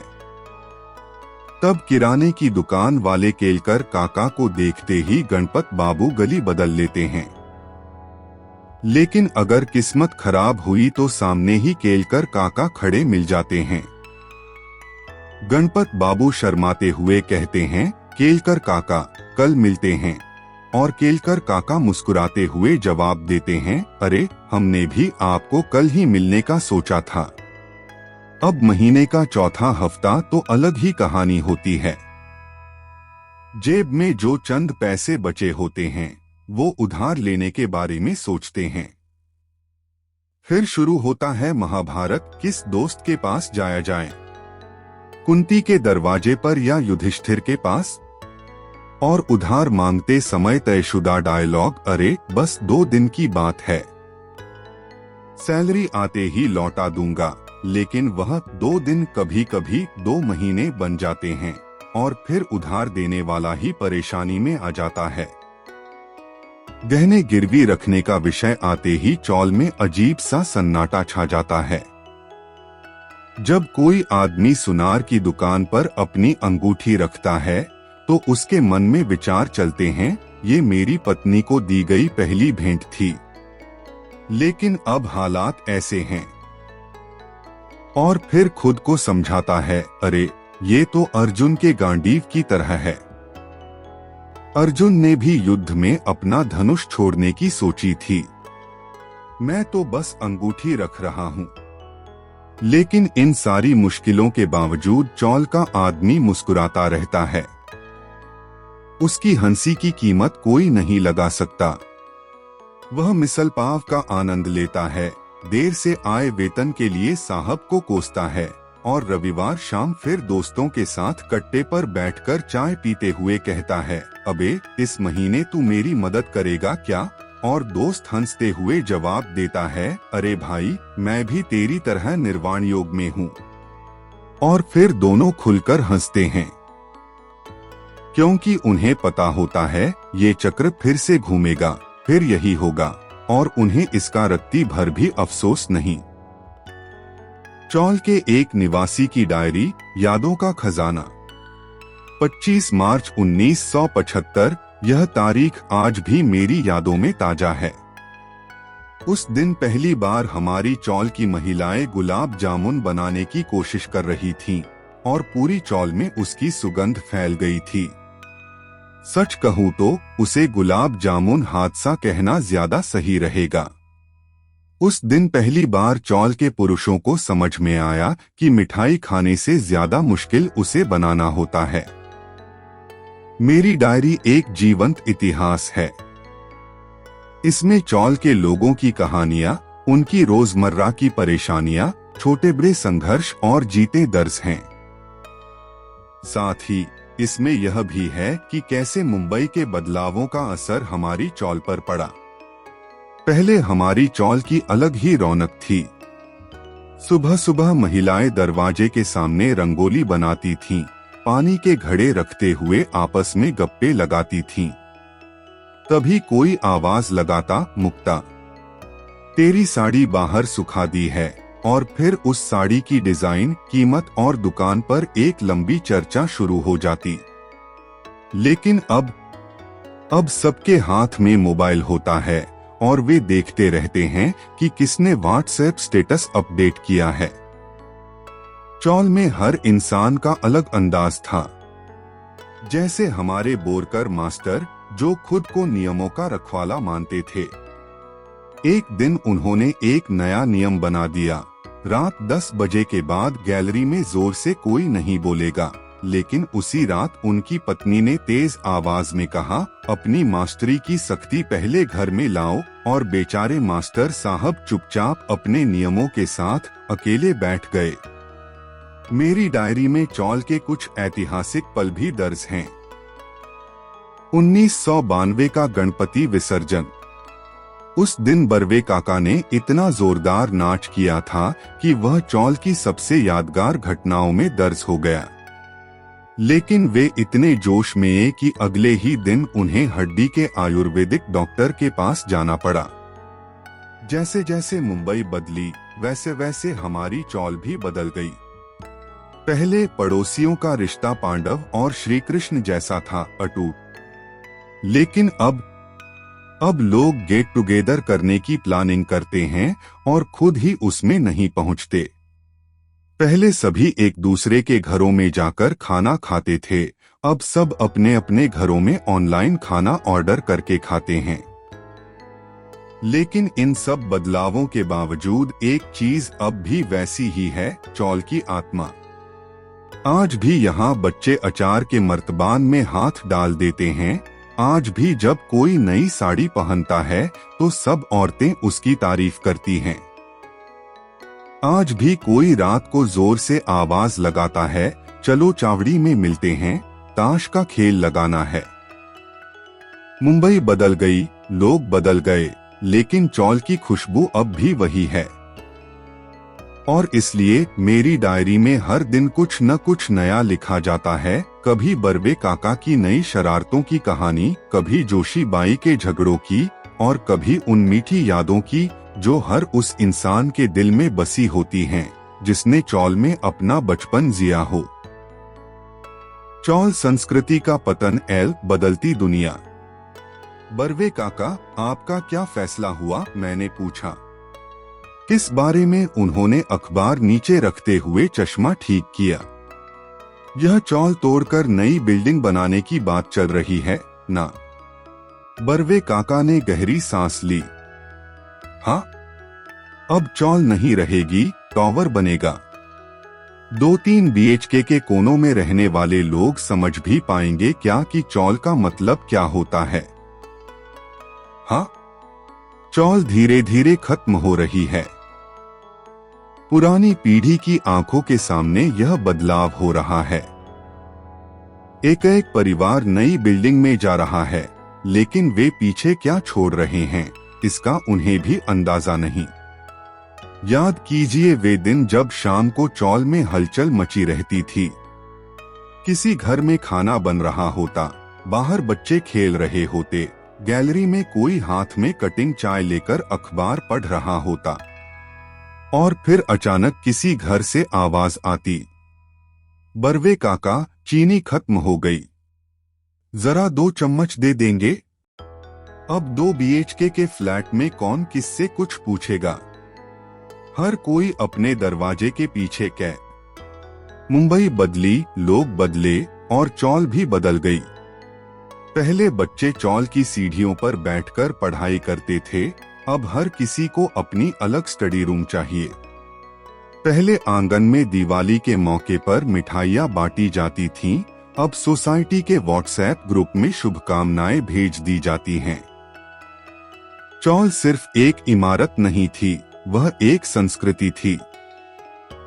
तब किराने की दुकान वाले केलकर काका को देखते ही गणपत बाबू गली बदल लेते हैं। लेकिन अगर किस्मत खराब हुई तो सामने ही केलकर काका खड़े मिल जाते हैं। गणपत बाबू शर्माते हुए कहते हैं, केलकर काका कल मिलते हैं। और केलकर काका मुस्कुराते हुए जवाब देते हैं, अरे हमने भी आपको कल ही मिलने का सोचा था। अब महीने का चौथा हफ्ता तो अलग ही कहानी होती है। जेब में जो चंद पैसे बचे होते हैं वो उधार लेने के बारे में सोचते हैं। फिर शुरू होता है महाभारत, किस दोस्त के पास जाया जाए, कुंती के दरवाजे पर या युधिष्ठिर के पास। और उधार मांगते समय तयशुदा डायलॉग, अरे बस 2 दिन की बात है, सैलरी आते ही लौटा दूंगा। लेकिन वह 2 दिन कभी कभी 2 महीने बन जाते हैं और फिर उधार देने वाला ही परेशानी में आ जाता है। गहने गिरवी रखने का विषय आते ही चौल में अजीब सा सन्नाटा छा जाता है। जब कोई आदमी सुनार की दुकान पर अपनी अंगूठी रखता है तो उसके मन में विचार चलते हैं, ये मेरी पत्नी को दी गई पहली भेंट थी। लेकिन अब हालात ऐसे हैं। और फिर खुद को समझाता है, अरे ये तो अर्जुन के गांडीव की तरह है। अर्जुन ने भी युद्ध में अपना धनुष छोड़ने की सोची थी, मैं तो बस अंगूठी रख रहा हूँ। लेकिन इन सारी मुश्किलों के बावजूद चौल का आदमी मुस्कुराता रहता है। उसकी हंसी की कीमत कोई नहीं लगा सकता। वह मिसल पाव का आनंद लेता है, देर से आए वेतन के लिए साहब को कोसता है और रविवार शाम फिर दोस्तों के साथ कट्टे पर बैठकर चाय पीते हुए कहता है, अबे इस महीने तू मेरी मदद करेगा क्या? और दोस्त हंसते हुए जवाब देता है, अरे भाई मैं भी तेरी तरह निर्वाण योग में हूँ। और फिर दोनों खुलकर हंसते हैं, क्योंकि उन्हें पता होता है ये चक्र फिर से घूमेगा, फिर यही होगा और उन्हें इसका रत्ती भर भी अफसोस नहीं। चौल के एक निवासी की डायरी, यादों का खजाना। 25 मार्च 1975, यह तारीख आज भी मेरी यादों में ताजा है। उस दिन पहली बार हमारी चौल की महिलाएं गुलाब जामुन बनाने की कोशिश कर रही थीं और पूरी चौल में उसकी सुगंध फैल गई थी। सच कहूँ तो उसे गुलाब जामुन हादसा कहना ज्यादा सही रहेगा। उस दिन पहली बार चौल के पुरुषों को समझ में आया कि मिठाई खाने से ज्यादा मुश्किल उसे बनाना होता है। मेरी डायरी एक जीवंत इतिहास है। इसमें चौल के लोगों की कहानियां, उनकी रोजमर्रा की परेशानियां, छोटे बड़े संघर्ष और जीते दर्द हैं। साथ ही इसमें यह भी है कि कैसे मुंबई के बदलावों का असर हमारी चौल पर पड़ा। पहले हमारी चौल की अलग ही रौनक थी। सुबह सुबह महिलाएं दरवाजे के सामने रंगोली बनाती थीं, पानी के घड़े रखते हुए आपस में गप्पे लगाती थीं। तभी कोई आवाज लगाता, मुक्ता तेरी साड़ी बाहर सुखा दी है। और फिर उस साड़ी की डिजाइन, कीमत और दुकान पर एक लंबी चर्चा शुरू हो जाती। लेकिन अब सबके हाथ में मोबाइल होता है और वे देखते रहते हैं कि किसने व्हाट्सएप स्टेटस अपडेट किया है। चौल में हर इंसान का अलग अंदाज था। जैसे हमारे बोरकर मास्टर, जो खुद को नियमों का रखवाला मानते थे। एक दिन उन्होंने एक नया नियम बना दिया, रात 10 बजे के बाद गैलरी में जोर से कोई नहीं बोलेगा। लेकिन उसी रात उनकी पत्नी ने तेज आवाज में कहा, अपनी मास्टरी की सख्ती पहले घर में लाओ। और बेचारे मास्टर साहब चुपचाप अपने नियमों के साथ अकेले बैठ गए। मेरी डायरी में चौल के कुछ ऐतिहासिक पल भी दर्ज हैं। 1992 का गणपति विसर्जन। उस दिन बर्वे काका ने इतना जोरदार नाच किया था कि वह चौल की सबसे यादगार घटनाओं में दर्ज हो गया। लेकिन वे इतने जोश में कि अगले ही दिन उन्हें हड्डी के आयुर्वेदिक डॉक्टर के पास जाना पड़ा। जैसे जैसे मुंबई बदली वैसे वैसे हमारी चौल भी बदल गई। पहले पड़ोसियों का रिश्ता पांडव और श्री कृष्ण जैसा था, अटूट। लेकिन अब लोग गेट टुगेदर करने की प्लानिंग करते हैं और खुद ही उसमें नहीं पहुंचते। पहले सभी एक दूसरे के घरों में जाकर खाना खाते थे, अब सब अपने अपने घरों में ऑनलाइन खाना ऑर्डर करके खाते हैं। लेकिन इन सब बदलावों के बावजूद एक चीज अब भी वैसी ही है, चौल की आत्मा। आज भी यहाँ बच्चे अचार के मर्तबान में हाथ डाल देते हैं। आज भी जब कोई नई साड़ी पहनता है तो सब औरतें उसकी तारीफ करती हैं। आज भी कोई रात को जोर से आवाज लगाता है, चलो चावड़ी में मिलते हैं, ताश का खेल लगाना है। मुंबई बदल गई, लोग बदल गए, लेकिन चौल की खुशबू अब भी वही है। और इसलिए मेरी डायरी में हर दिन कुछ न कुछ नया लिखा जाता है। कभी बर्वे काका की नई शरारतों की कहानी, कभी जोशी बाई के झगड़ों की, और कभी उन मीठी यादों की जो हर उस इंसान के दिल में बसी होती हैं, जिसने चौल में अपना बचपन जिया हो। चौल संस्कृति का पतन, बदलती दुनिया। बर्वे काका, आपका क्या फैसला हुआ? मैंने पूछा। किस बारे में? उन्होंने अखबार नीचे रखते हुए चश्मा ठीक किया। यह चौल तोड़कर नई बिल्डिंग बनाने की बात चल रही है ना? बर्वे काका ने गहरी सांस ली। हाँ, अब चौल नहीं रहेगी, टावर बनेगा। 2-3 BHK के कोनों में रहने वाले लोग समझ भी पाएंगे क्या कि चौल का मतलब क्या होता है। हाँ, चौल धीरे धीरे खत्म हो रही है। पुरानी पीढ़ी की आंखों के सामने यह बदलाव हो रहा है। एक एक परिवार नई बिल्डिंग में जा रहा है, लेकिन वे पीछे क्या छोड़ रहे हैं, इसका उन्हें भी अंदाजा नहीं। याद कीजिए वे दिन जब शाम को चौल में हलचल मची रहती थी। किसी घर में खाना बन रहा होता, बाहर बच्चे खेल रहे होते, गैलरी में कोई हाथ में कटिंग चाय लेकर अखबार पढ़ रहा होता, और फिर अचानक किसी घर से आवाज आती, बर्वे काका, चीनी खत्म हो गई, जरा 2 चम्मच दे देंगे? अब 2 BHK के फ्लैट में कौन किससे कुछ पूछेगा? हर कोई अपने दरवाजे के पीछे कैद। मुंबई बदली, लोग बदले, और चौल भी बदल गई। पहले बच्चे चौल की सीढ़ियों पर बैठकर पढ़ाई करते थे, अब हर किसी को अपनी अलग स्टडी रूम चाहिए। पहले आंगन में दिवाली के मौके पर मिठाइयाँ बांटी जाती थीं, अब सोसाइटी के व्हाट्सएप ग्रुप में शुभकामनाएं भेज दी जाती हैं। चौल सिर्फ एक इमारत नहीं थी, वह एक संस्कृति थी।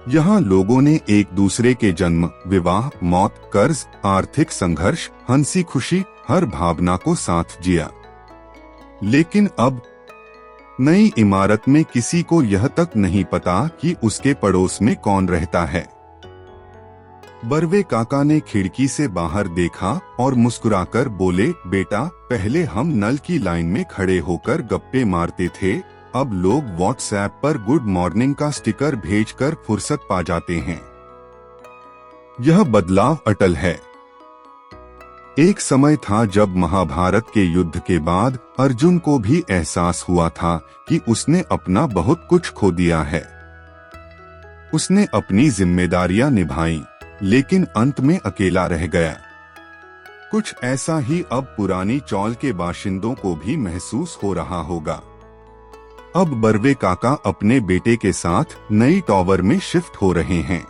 यहाँ लोगों ने एक दूसरे के जन्म, विवाह, मौत, कर्ज, आर्थिक संघर्ष, हंसी खुशी, हर भावना को साथ जिया। लेकिन अब नई इमारत में किसी को यह तक नहीं पता कि उसके पड़ोस में कौन रहता है। बर्वे काका ने खिड़की से बाहर देखा और मुस्कुराकर बोले, बेटा, पहले हम नल की लाइन में खड़े होकर गप्पे मारते थे, अब लोग व्हाट्सएप पर गुड मॉर्निंग का स्टिकर भेजकर फुर्सत पा जाते हैं। यह बदलाव अटल है। एक समय था जब महाभारत के युद्ध के बाद अर्जुन को भी एहसास हुआ था कि उसने अपना बहुत कुछ खो दिया है। उसने अपनी जिम्मेदारियां निभाई, लेकिन अंत में अकेला रह गया। कुछ ऐसा ही अब पुरानी चौल के बाशिंदों को भी महसूस हो रहा होगा। अब बर्वे काका अपने बेटे के साथ नई टावर में शिफ्ट हो रहे हैं।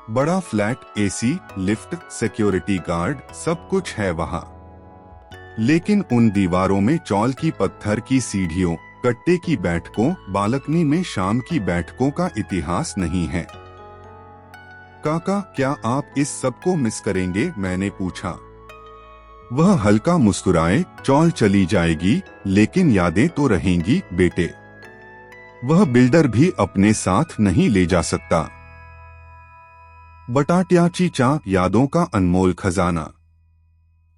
बड़ा flat, AC, lift, security guard, सब कुछ है वहाँ। लेकिन उन दीवारों में चौल की पत्थर की सीढ़ियों, कट्टे की बैठकों, बालकनी में शाम की बैठकों का इतिहास नहीं है। काका, क्या आप इस सब को मिस करेंगे? मैंने पूछा। वह हल्का मुस्कुराए, चौल चली जाएगी लेकिन यादें तो रहेंगी बेटे। वह बिल्डर भी अपने साथ नहीं ले जा सकता। बटाट्याची चा, यादों का अनमोल खजाना।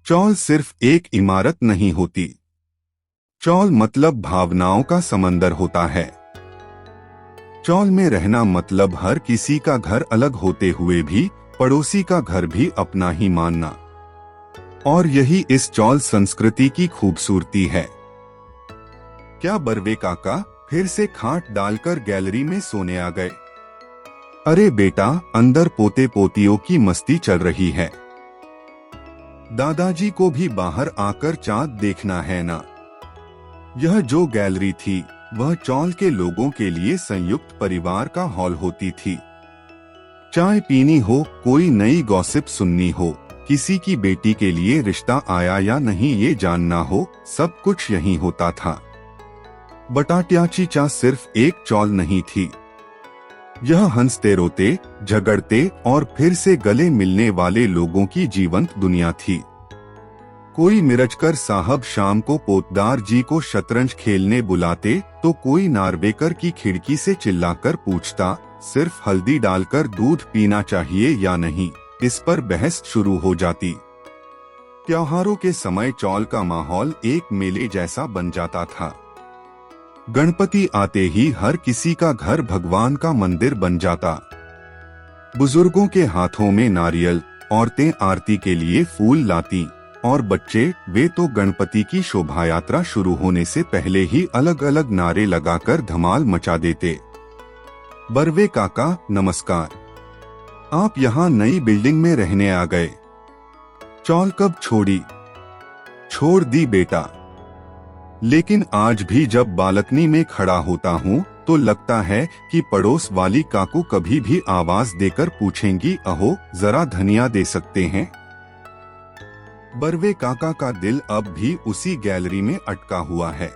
चौल सिर्फ एक इमारत नहीं होती। चौल मतलब भावनाओं का समंदर होता है। चौल में रहना मतलब हर किसी का घर अलग होते हुए भी पड़ोसी का घर भी अपना ही मानना। और यही इस चौल संस्कृति की खूबसूरती है। क्या बर्वे काका फिर से खाट डालकर गैलरी में सोने आ गए? अरे बेटा, अंदर पोते पोतियों की मस्ती चल रही है। दादाजी को भी बाहर आकर चांद देखना है ना। यह जो गैलरी थी वह चौल के लोगों के लिए संयुक्त परिवार का हॉल होती थी। चाय पीनी हो, कोई नई गॉसिप सुननी हो, किसी की बेटी के लिए रिश्ता आया या नहीं ये जानना हो, सब कुछ यहीं होता था। बटाट्याची चा सिर्फ एक चौल नहीं थी। यह हंसते रोते, झगड़ते और फिर से गले मिलने वाले लोगों की जीवंत दुनिया थी। कोई मिरजकर साहब शाम को पोतदार जी को शतरंज खेलने बुलाते तो कोई नार्वेकर की खिड़की से चिल्लाकर पूछता, सिर्फ हल्दी डालकर दूध पीना चाहिए या नहीं। इस पर बहस शुरू हो जाती। त्योहारों के समय चौल का माहौल एक मेले जैसा बन जाता था। गणपति आते ही हर किसी का घर भगवान का मंदिर बन जाता। बुजुर्गों के हाथों में नारियल, औरतें आरती के लिए फूल लाती और बच्चे वे तो गणपति की शोभा यात्रा शुरू होने से पहले ही अलग अलग नारे लगाकर धमाल मचा देते। बर्वे काका नमस्कार, आप यहाँ नई बिल्डिंग में रहने आ गए। चौल कब छोड़ी? छोड़ दी बेटा, लेकिन आज भी जब बालकनी में खड़ा होता हूँ तो लगता है कि पड़ोस वाली काकू कभी भी आवाज देकर पूछेंगी, अहो जरा धनिया दे सकते हैं? बर्वे काका का दिल अब भी उसी गैलरी में अटका हुआ है।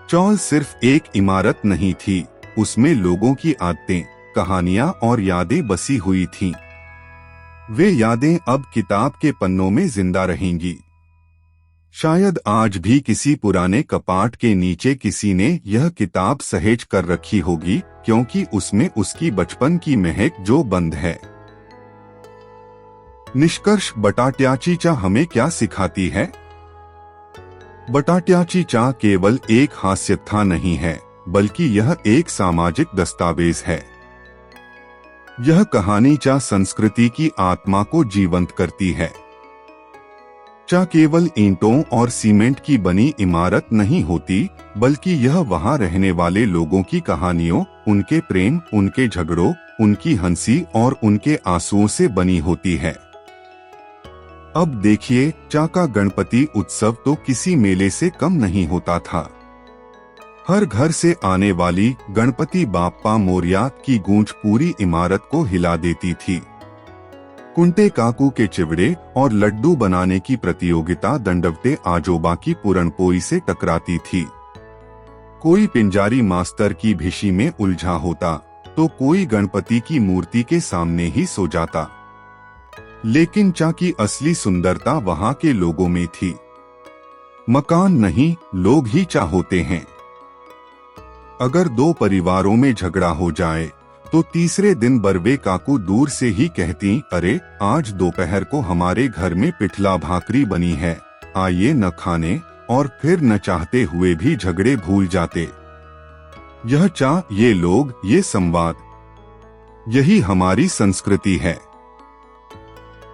चौल सिर्फ एक इमारत नहीं थी, उसमें लोगों की आदतें, कहानियां और यादें बसी हुई थीं। वे यादें अब किताब के पन्नों में जिंदा रहेंगी। शायद आज भी किसी पुराने कपाट के नीचे किसी ने यह किताब सहेज कर रखी होगी, क्योंकि उसमें उसकी बचपन की महक जो बंद है। निष्कर्ष, बटाट्याची चा हमें क्या सिखाती है? बटाट्याची चा केवल एक हास्यथा नहीं है, बल्कि यह एक सामाजिक दस्तावेज है। यह कहानी चा संस्कृति की आत्मा को जीवंत करती है। चा केवल ईंटों और सीमेंट की बनी इमारत नहीं होती, बल्कि यह वहां रहने वाले लोगों की कहानियों, उनके प्रेम, उनके झगड़ों, उनकी हंसी और उनके आंसुओं से बनी होती है। अब देखिए, चा का गणपति उत्सव तो किसी मेले से कम नहीं होता था। हर घर से आने वाली गणपति बाप्पा मोरया की गूंज पूरी इमारत को हिला देती थी। कुंटे काकू के चिवड़े और लड्डू बनाने की प्रतियोगिता दंडवते आजोबा की पुरणपोई से टकराती थी। कोई पिंजारी मास्टर की भिशी में उलझा होता तो कोई गणपति की मूर्ति के सामने ही सो जाता। लेकिन चा की असली सुंदरता वहां के लोगों में थी। मकान नहीं, लोग ही चा होते हैं। अगर दो परिवारों में झगड़ा हो जाए तो तीसरे दिन बर्वे काकू दूर से ही कहती, अरे आज दोपहर को हमारे घर में पिठला भाकरी बनी है, आइए न खाने, और फिर न चाहते हुए भी झगड़े भूल जाते। यह चा, ये लोग, ये संवाद, यही हमारी संस्कृति है।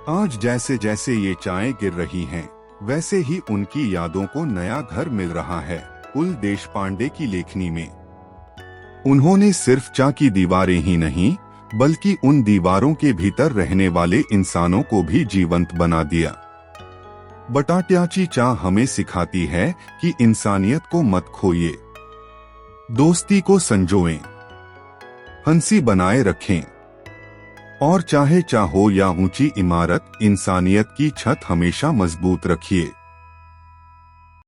आज जैसे जैसे ये चाय गिर रही हैं, वैसे ही उनकी यादों को नया घर मिल रहा है। कुल देशपांडे की लेखनी में उन्होंने सिर्फ चा की दीवारें ही नहीं, बल्कि उन दीवारों के भीतर रहने वाले इंसानों को भी जीवंत बना दिया। बटाट्याची चा हमें सिखाती है कि इंसानियत को मत खोइए, दोस्ती को संजोएं, हंसी बनाए रखें, और चाहे चा हो या ऊंची इमारत, इंसानियत की छत हमेशा मजबूत रखिए।